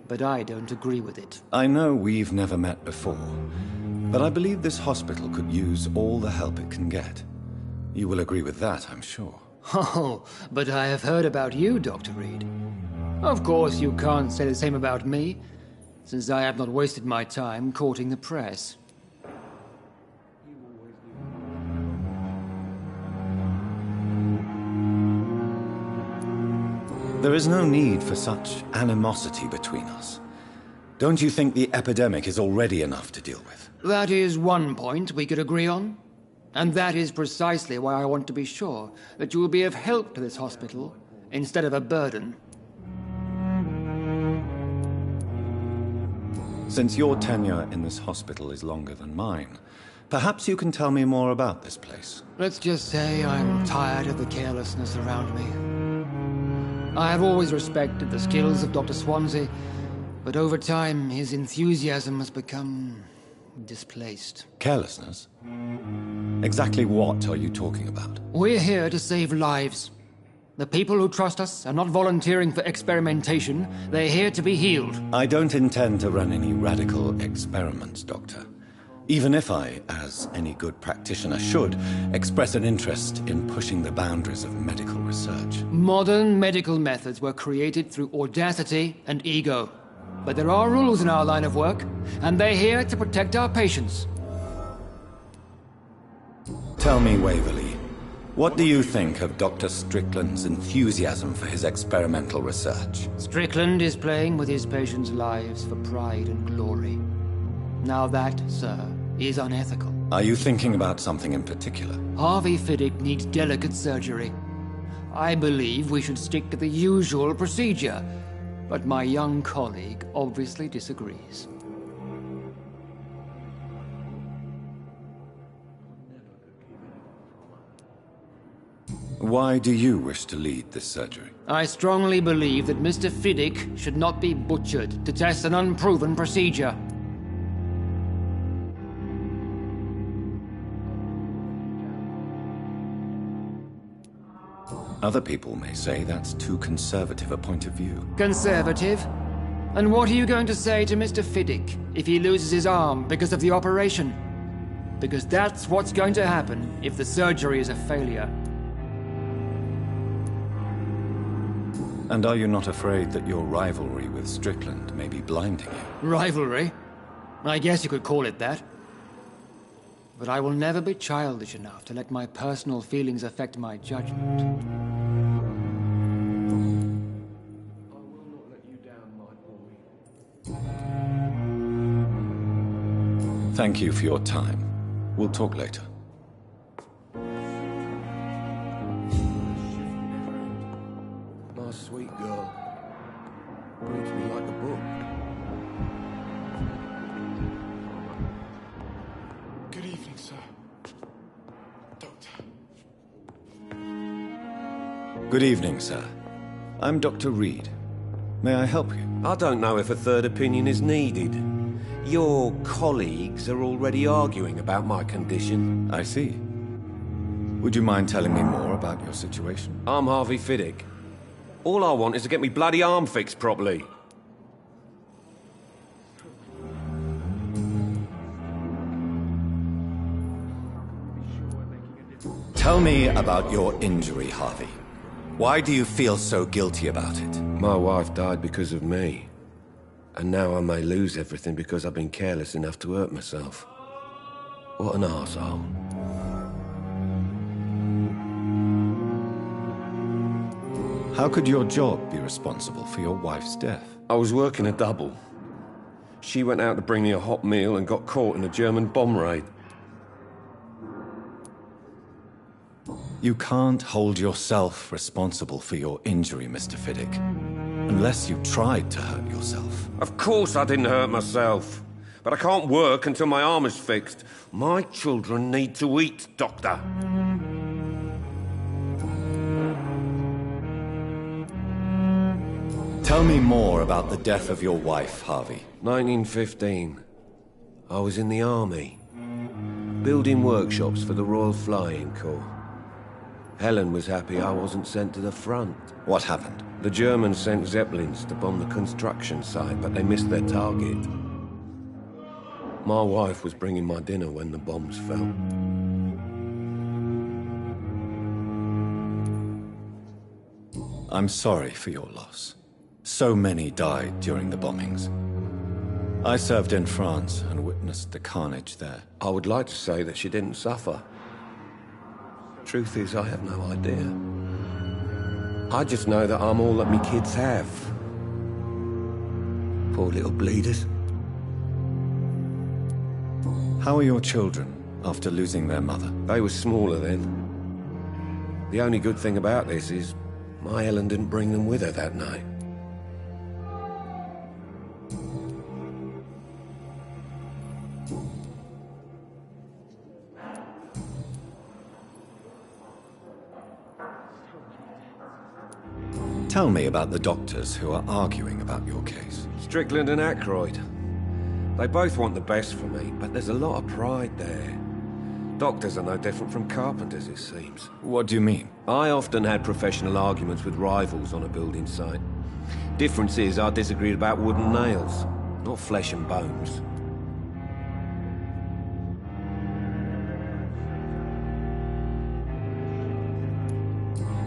But I don't agree with it. I know we've never met before, but I believe this hospital could use all the help it can get. You will agree with that, I'm sure. Oh, but I have heard about you, Dr. Reed. Of course you can't say the same about me, since I have not wasted my time courting the press. There is no need for such animosity between us. Don't you think the epidemic is already enough to deal with? That is one point we could agree on. And that is precisely why I want to be sure that you will be of help to this hospital, instead of a burden. Since your tenure in this hospital is longer than mine, Perhaps you can tell me more about this place. Let's just say I'm tired of the carelessness around me. I have always respected the skills of Dr. Swansea, but over time his enthusiasm has become displaced. Carelessness? Exactly what are you talking about? We're here to save lives. The people who trust us are not volunteering for experimentation. They're here to be healed. I don't intend to run any radical experiments, Doctor. Even if I, as any good practitioner should, express an interest in pushing the boundaries of medical research. Modern medical methods were created through audacity and ego. But there are rules in our line of work, and they're here to protect our patients. Tell me, Waverly, what do you think of Dr. Strickland's enthusiasm for his experimental research? Strickland is playing with his patients' lives for pride and glory. Now that, sir, is unethical. Are you thinking about something in particular? Harvey Fiddick needs delicate surgery. I believe we should stick to the usual procedure, but my young colleague obviously disagrees. Why do you wish to lead this surgery? I strongly believe that Mr. Fiddick should not be butchered to test an unproven procedure. Other people may say that's too conservative a point of view. Conservative? And what are you going to say to Mr. Fiddick if he loses his arm because of the operation? Because that's what's going to happen if the surgery is a failure. And are you not afraid that your rivalry with Strickland may be blinding you? Rivalry? I guess you could call it that. But I will never be childish enough to let my personal feelings affect my judgment. Thank you for your time. We'll talk later. My sweet girl. Reads me like a book. Good evening, sir. Doctor. Good evening, sir. I'm Dr. Reed. May I help you? I don't know if a third opinion is needed. Your colleagues are already arguing about my condition. I see. Would you mind telling me more about your situation? I'm Harvey Fiddick. All I want is to get me bloody arm fixed properly. Tell me about your injury, Harvey. Why do you feel so guilty about it? My wife died because of me. And now I may lose everything because I've been careless enough to hurt myself. What an arsehole. How could your job be responsible for your wife's death? I was working a double. She went out to bring me a hot meal and got caught in a German bomb raid. You can't hold yourself responsible for your injury, Mr. Fiddick. Unless you tried to hurt yourself. Of course I didn't hurt myself. But I can't work until my arm is fixed. My children need to eat, Doctor. Tell me more about the death of your wife, Harvey. 1915. I was in the army. Building workshops for the Royal Flying Corps. Helen was happy I wasn't sent to the front. What happened? The Germans sent Zeppelins to bomb the construction site, but they missed their target. My wife was bringing my dinner when the bombs fell. I'm sorry for your loss. So many died during the bombings. I served in France and witnessed the carnage there. I would like to say that she didn't suffer. Truth is, I have no idea. I just know that I'm all that me kids have. Poor little bleeders. How are your children after losing their mother? They were smaller then. The only good thing about this is my Helen didn't bring them with her that night. Tell me about the doctors who are arguing about your case. Strickland and Aykroyd. They both want the best for me, but there's a lot of pride there. Doctors are no different from carpenters, it seems. What do you mean? I often had professional arguments with rivals on a building site. Difference is I disagreed about wood and nails, not flesh and bones.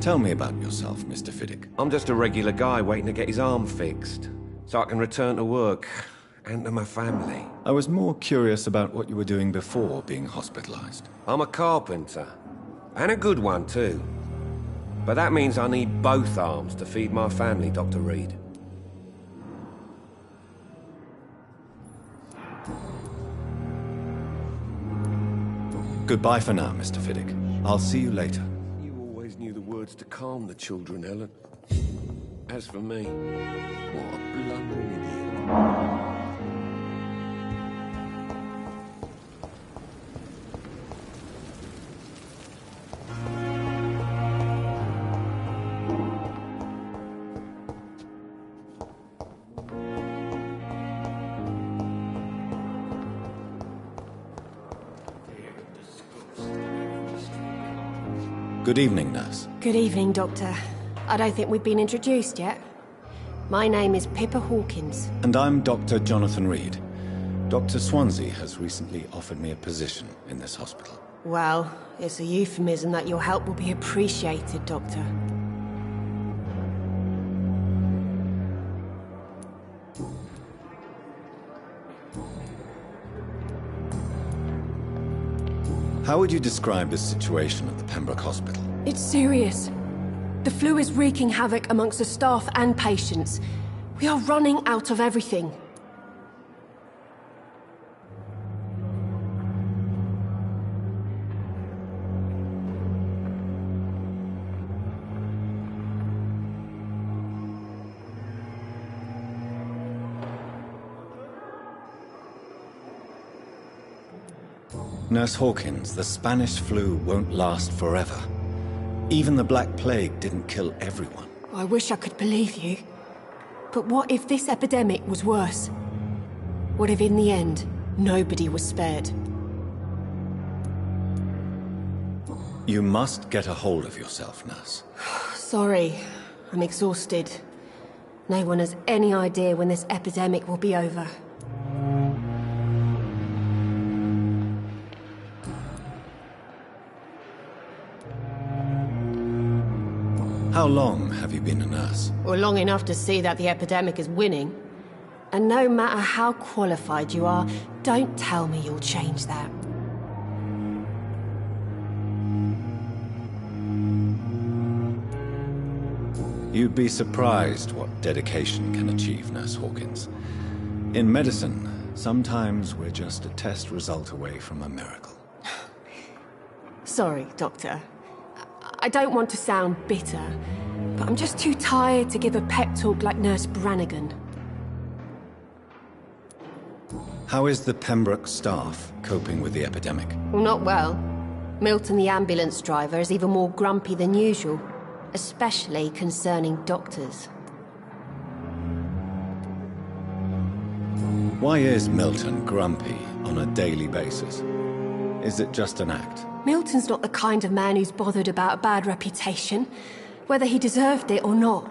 Tell me about yourself, Mr. Fiddick. I'm just a regular guy waiting to get his arm fixed, so I can return to work and to my family. I was more curious about what you were doing before being hospitalized. I'm a carpenter, and a good one too. But that means I need both arms to feed my family, Dr. Reed. Goodbye for now, Mr. Fiddick. I'll see you later. You always knew the words to calm the children, Helen. As for me, what a blundering idiot. Good evening, nurse. Good evening, Doctor. I don't think we've been introduced yet. My name is Pippa Hawkins. And I'm Dr. Jonathan Reed. Dr. Swansea has recently offered me a position in this hospital. Well, it's a euphemism that your help will be appreciated, Doctor. How would you describe the situation at the Pembroke Hospital? It's serious. The flu is wreaking havoc amongst the staff and patients. We are running out of everything. Nurse Hawkins, the Spanish flu won't last forever. Even the Black Plague didn't kill everyone. I wish I could believe you. But what if this epidemic was worse? What if in the end, nobody was spared? You must get a hold of yourself, nurse. Sorry, I'm exhausted. No one has any idea when this epidemic will be over. How long have you been a nurse? Well, long enough to see that the epidemic is winning. And no matter how qualified you are, don't tell me you'll change that. You'd be surprised what dedication can achieve, Nurse Hawkins. In medicine, sometimes we're just a test result away from a miracle. Sorry, Doctor. I don't want to sound bitter, but I'm just too tired to give a pep talk like Nurse Brannigan. How is the Pembroke staff coping with the epidemic? Well, not well. Milton, the ambulance driver, is even more grumpy than usual, especially concerning doctors. Why is Milton grumpy on a daily basis? Is it just an act? Milton's not the kind of man who's bothered about a bad reputation, whether he deserved it or not.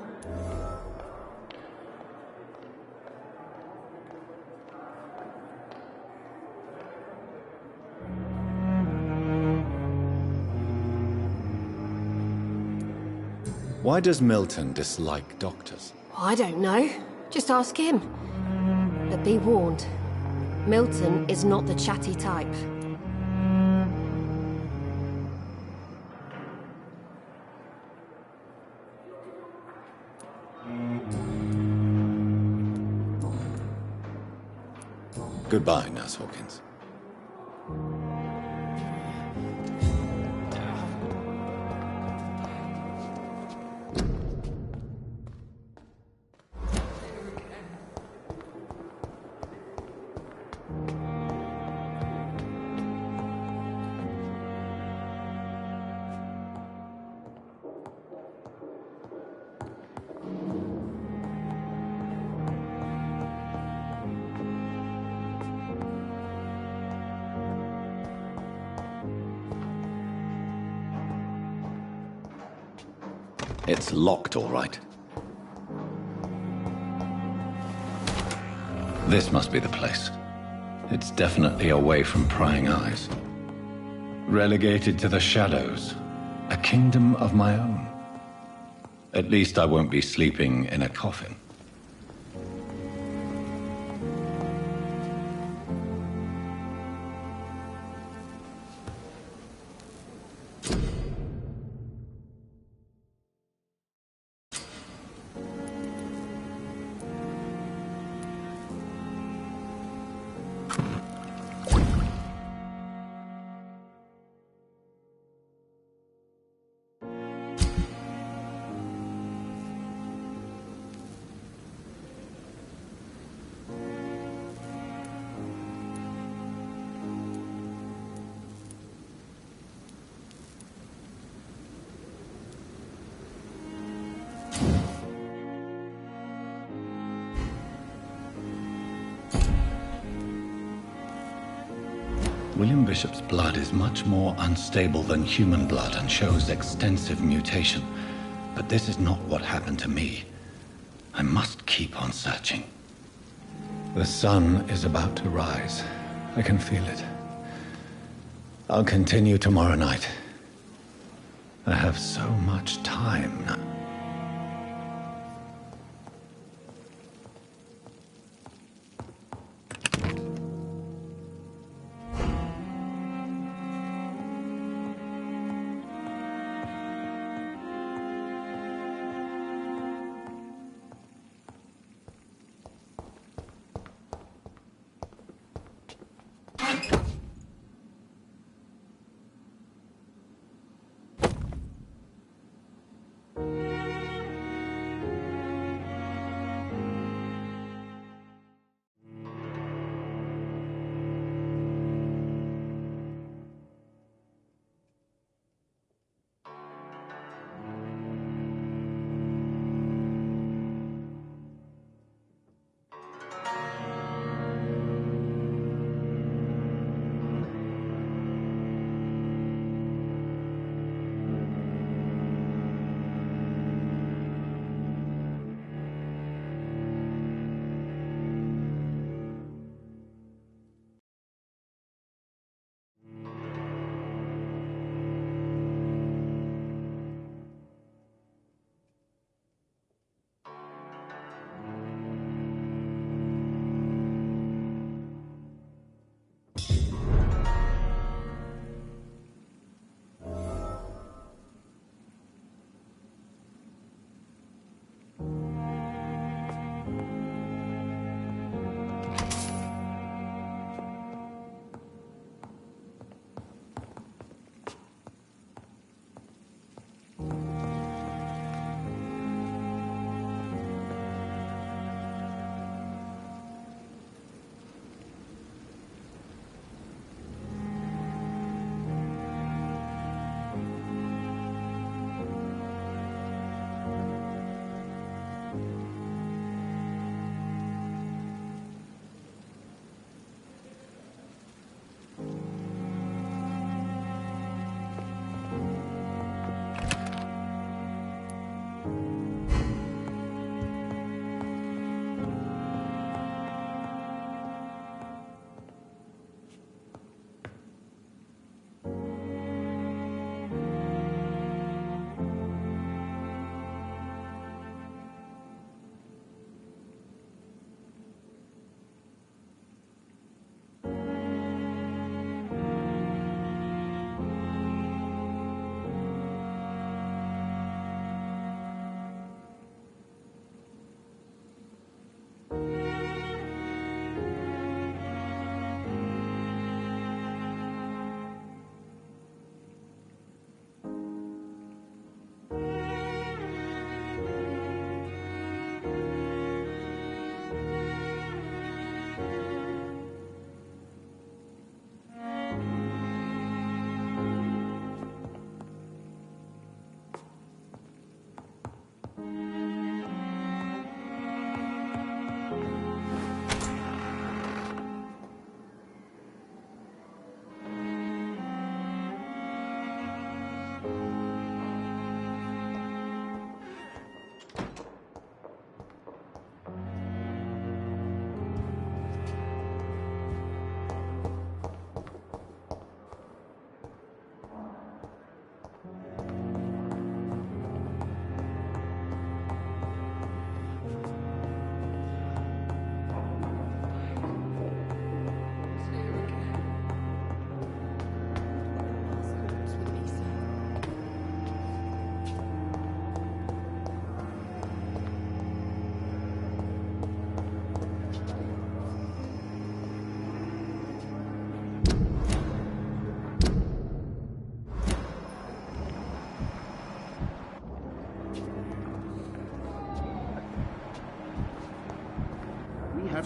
Why does Milton dislike doctors? I don't know. Just ask him. But be warned, Milton is not the chatty type. Goodbye, Nurse Hawkins. It's locked, all right. This must be the place. It's definitely away from prying eyes. Relegated to the shadows. A kingdom of my own. At least I won't be sleeping in a coffin. William Bishop's blood is much more unstable than human blood and shows extensive mutation. But this is not what happened to me. I must keep on searching. The sun is about to rise. I can feel it. I'll continue tomorrow night. I have so much time now.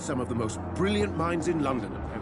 some of the most brilliant minds in London at Pembroke.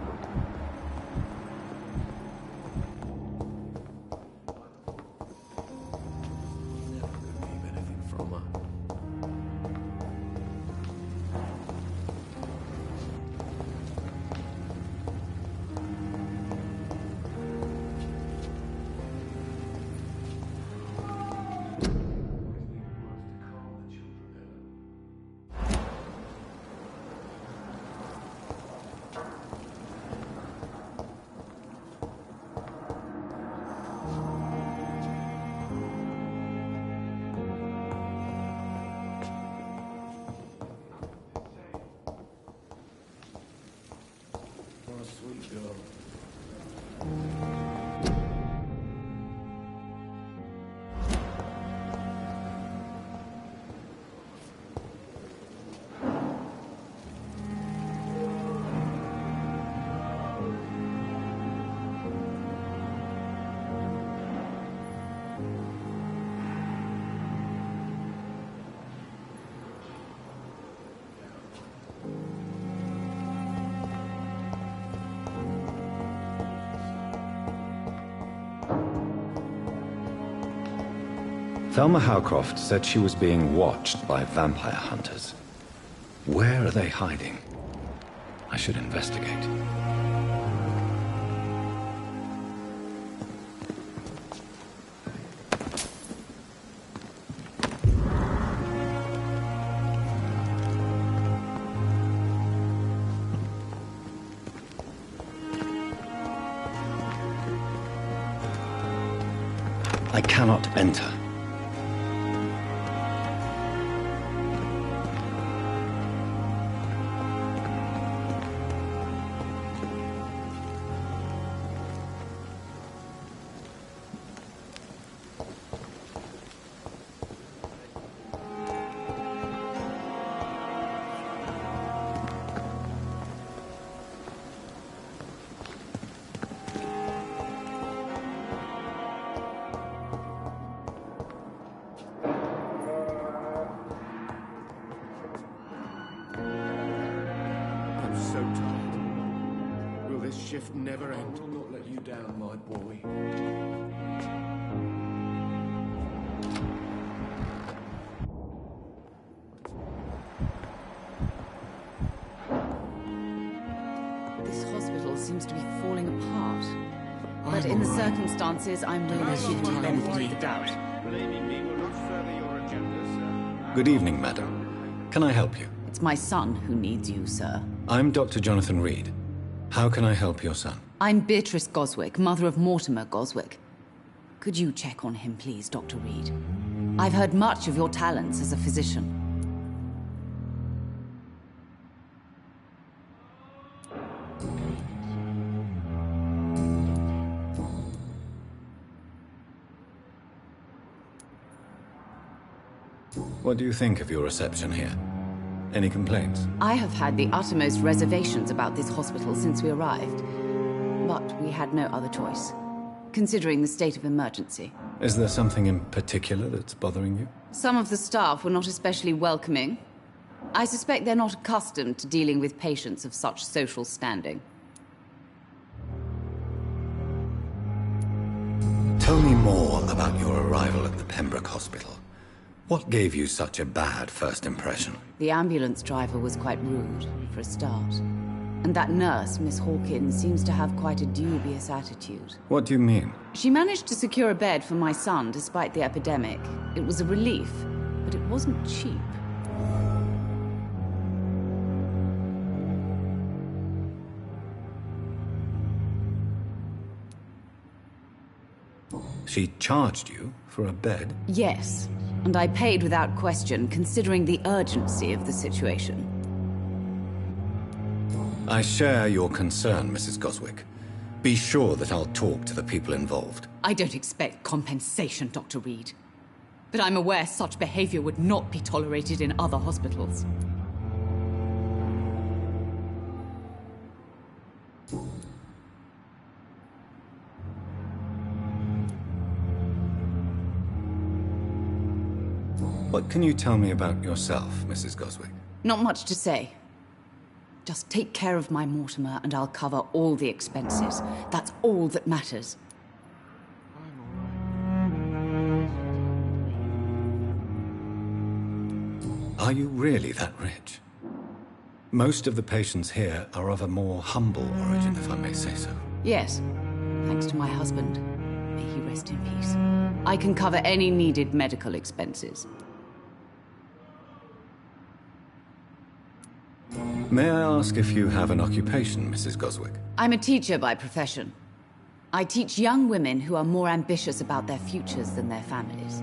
Thelma Howcroft said she was being watched by vampire hunters. Where are they hiding? I should investigate. I cannot enter. So tired. Will this shift never end? I will not let you down, my boy. This hospital seems to be falling apart. But in the circumstances, I'm willing to give you the benefit of the doubt. Good evening, madam. Can I help you? It's my son who needs you, sir. I'm Dr. Jonathan Reed. How can I help your son? I'm Beatrice Goswick, mother of Mortimer Goswick. Could you check on him, please, Dr. Reed? I've heard much of your talents as a physician. What do you think of your reception here? Any complaints? I have had the uttermost reservations about this hospital since we arrived. But we had no other choice, considering the state of emergency. Is there something in particular that's bothering you? Some of the staff were not especially welcoming. I suspect they're not accustomed to dealing with patients of such social standing. Tell me more about your arrival at the Pembroke Hospital. What gave you such a bad first impression? The ambulance driver was quite rude, for a start. And that nurse, Miss Hawkins, seems to have quite a dubious attitude. What do you mean? She managed to secure a bed for my son despite the epidemic. It was a relief, but it wasn't cheap. She charged you for a bed? Yes, and I paid without question, considering the urgency of the situation. I share your concern, Mrs. Goswick. Be sure that I'll talk to the people involved. I don't expect compensation, Dr. Reed. But I'm aware such behavior would not be tolerated in other hospitals. What can you tell me about yourself, Mrs. Goswick? Not much to say. Just take care of my Mortimer and I'll cover all the expenses. That's all that matters. Are you really that rich? Most of the patients here are of a more humble origin, if I may say so. Yes, thanks to my husband. May he rest in peace. I can cover any needed medical expenses. May I ask if you have an occupation, Mrs. Goswick? I'm a teacher by profession. I teach young women who are more ambitious about their futures than their families.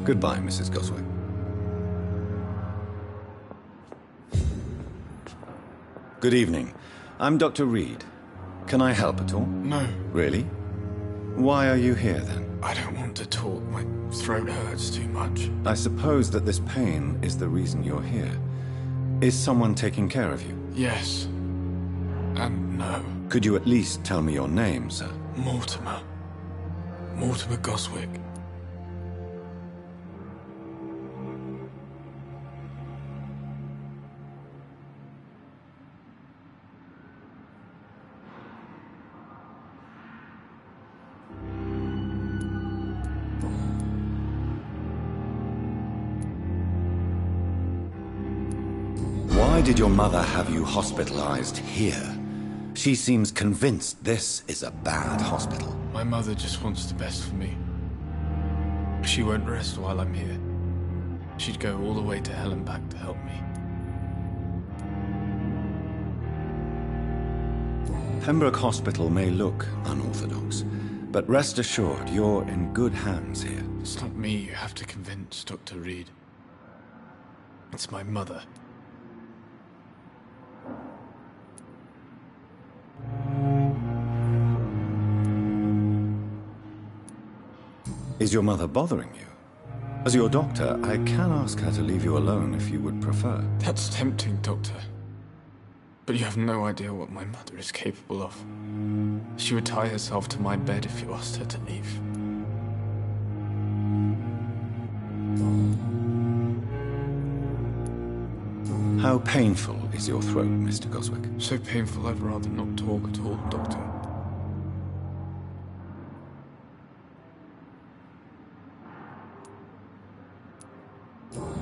Goodbye, Mrs. Goswick. Good evening. I'm Dr. Reed. Can I help at all? No. Really? Why are you here, then? I don't want to talk. My throat hurts too much. I suppose that this pain is the reason you're here. Is someone taking care of you? Yes. And no. Could you at least tell me your name, sir? Mortimer. Mortimer Goswick. Why did your mother have you hospitalized here? She seems convinced this is a bad hospital. My mother just wants the best for me. She won't rest while I'm here. She'd go all the way to hell and back to help me. Pembroke Hospital may look unorthodox, but rest assured you're in good hands here. It's not me you have to convince, Dr. Reed. It's my mother. Is your mother bothering you? As your doctor, I can ask her to leave you alone if you would prefer. That's tempting, Doctor. But you have no idea what my mother is capable of. She would tie herself to my bed if you asked her to leave. How painful is your throat, Mr. Goswick? So painful I'd rather not talk at all, Doctor.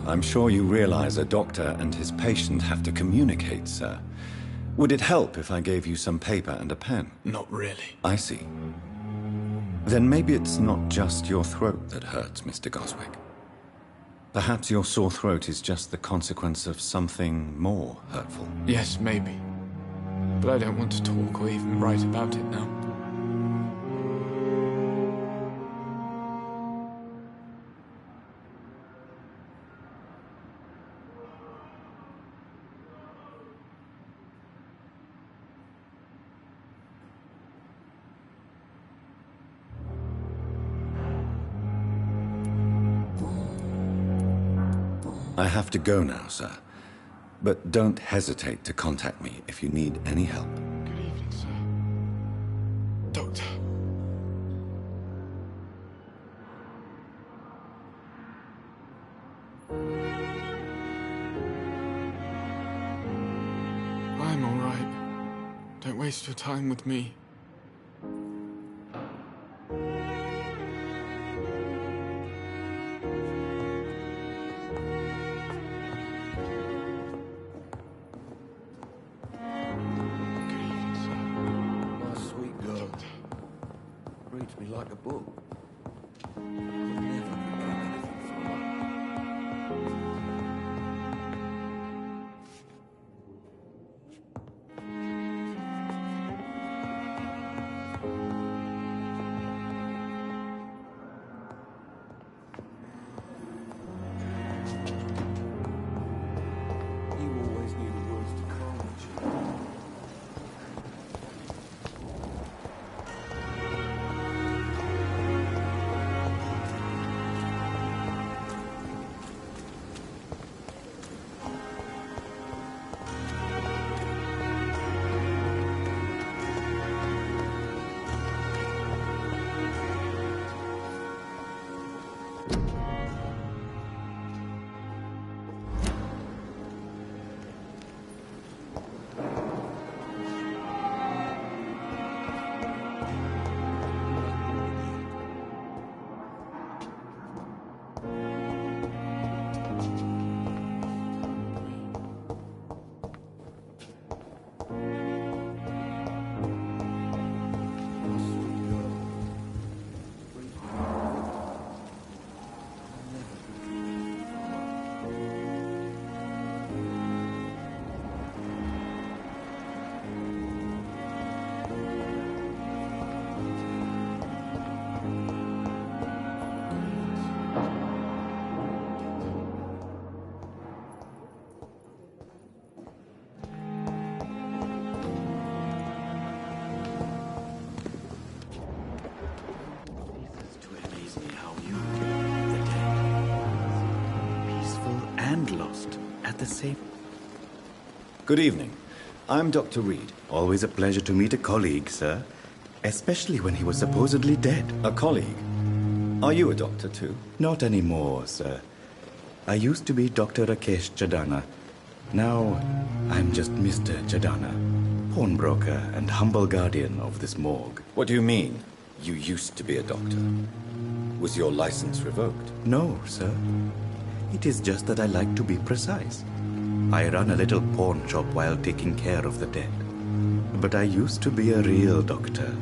I'm sure you realize a doctor and his patient have to communicate, sir. Would it help if I gave you some paper and a pen? Not really. I see. Then maybe it's not just your throat that hurts, Mr. Goswick. Perhaps your sore throat is just the consequence of something more hurtful. Yes, maybe. But I don't want to talk or even write about it now. I have to go now, sir. But don't hesitate to contact me if you need any help. Good evening, sir. Doctor. I'm all right. Don't waste your time with me. Reads me like a book. Could never become anything from her. You always knew the words to college. and lost at the same... Good evening. I'm Dr. Reed. Always a pleasure to meet a colleague, sir. Especially when he was supposedly dead. A colleague? Are you a doctor too? Not anymore, sir. I used to be Dr. Rakesh Chadana. Now, I'm just Mr. Chadana, pawnbroker and humble guardian of this morgue. What do you mean, you used to be a doctor? Was your license revoked? No, sir. It is just that I like to be precise. I run a little pawn shop while taking care of the dead. But I used to be a real doctor.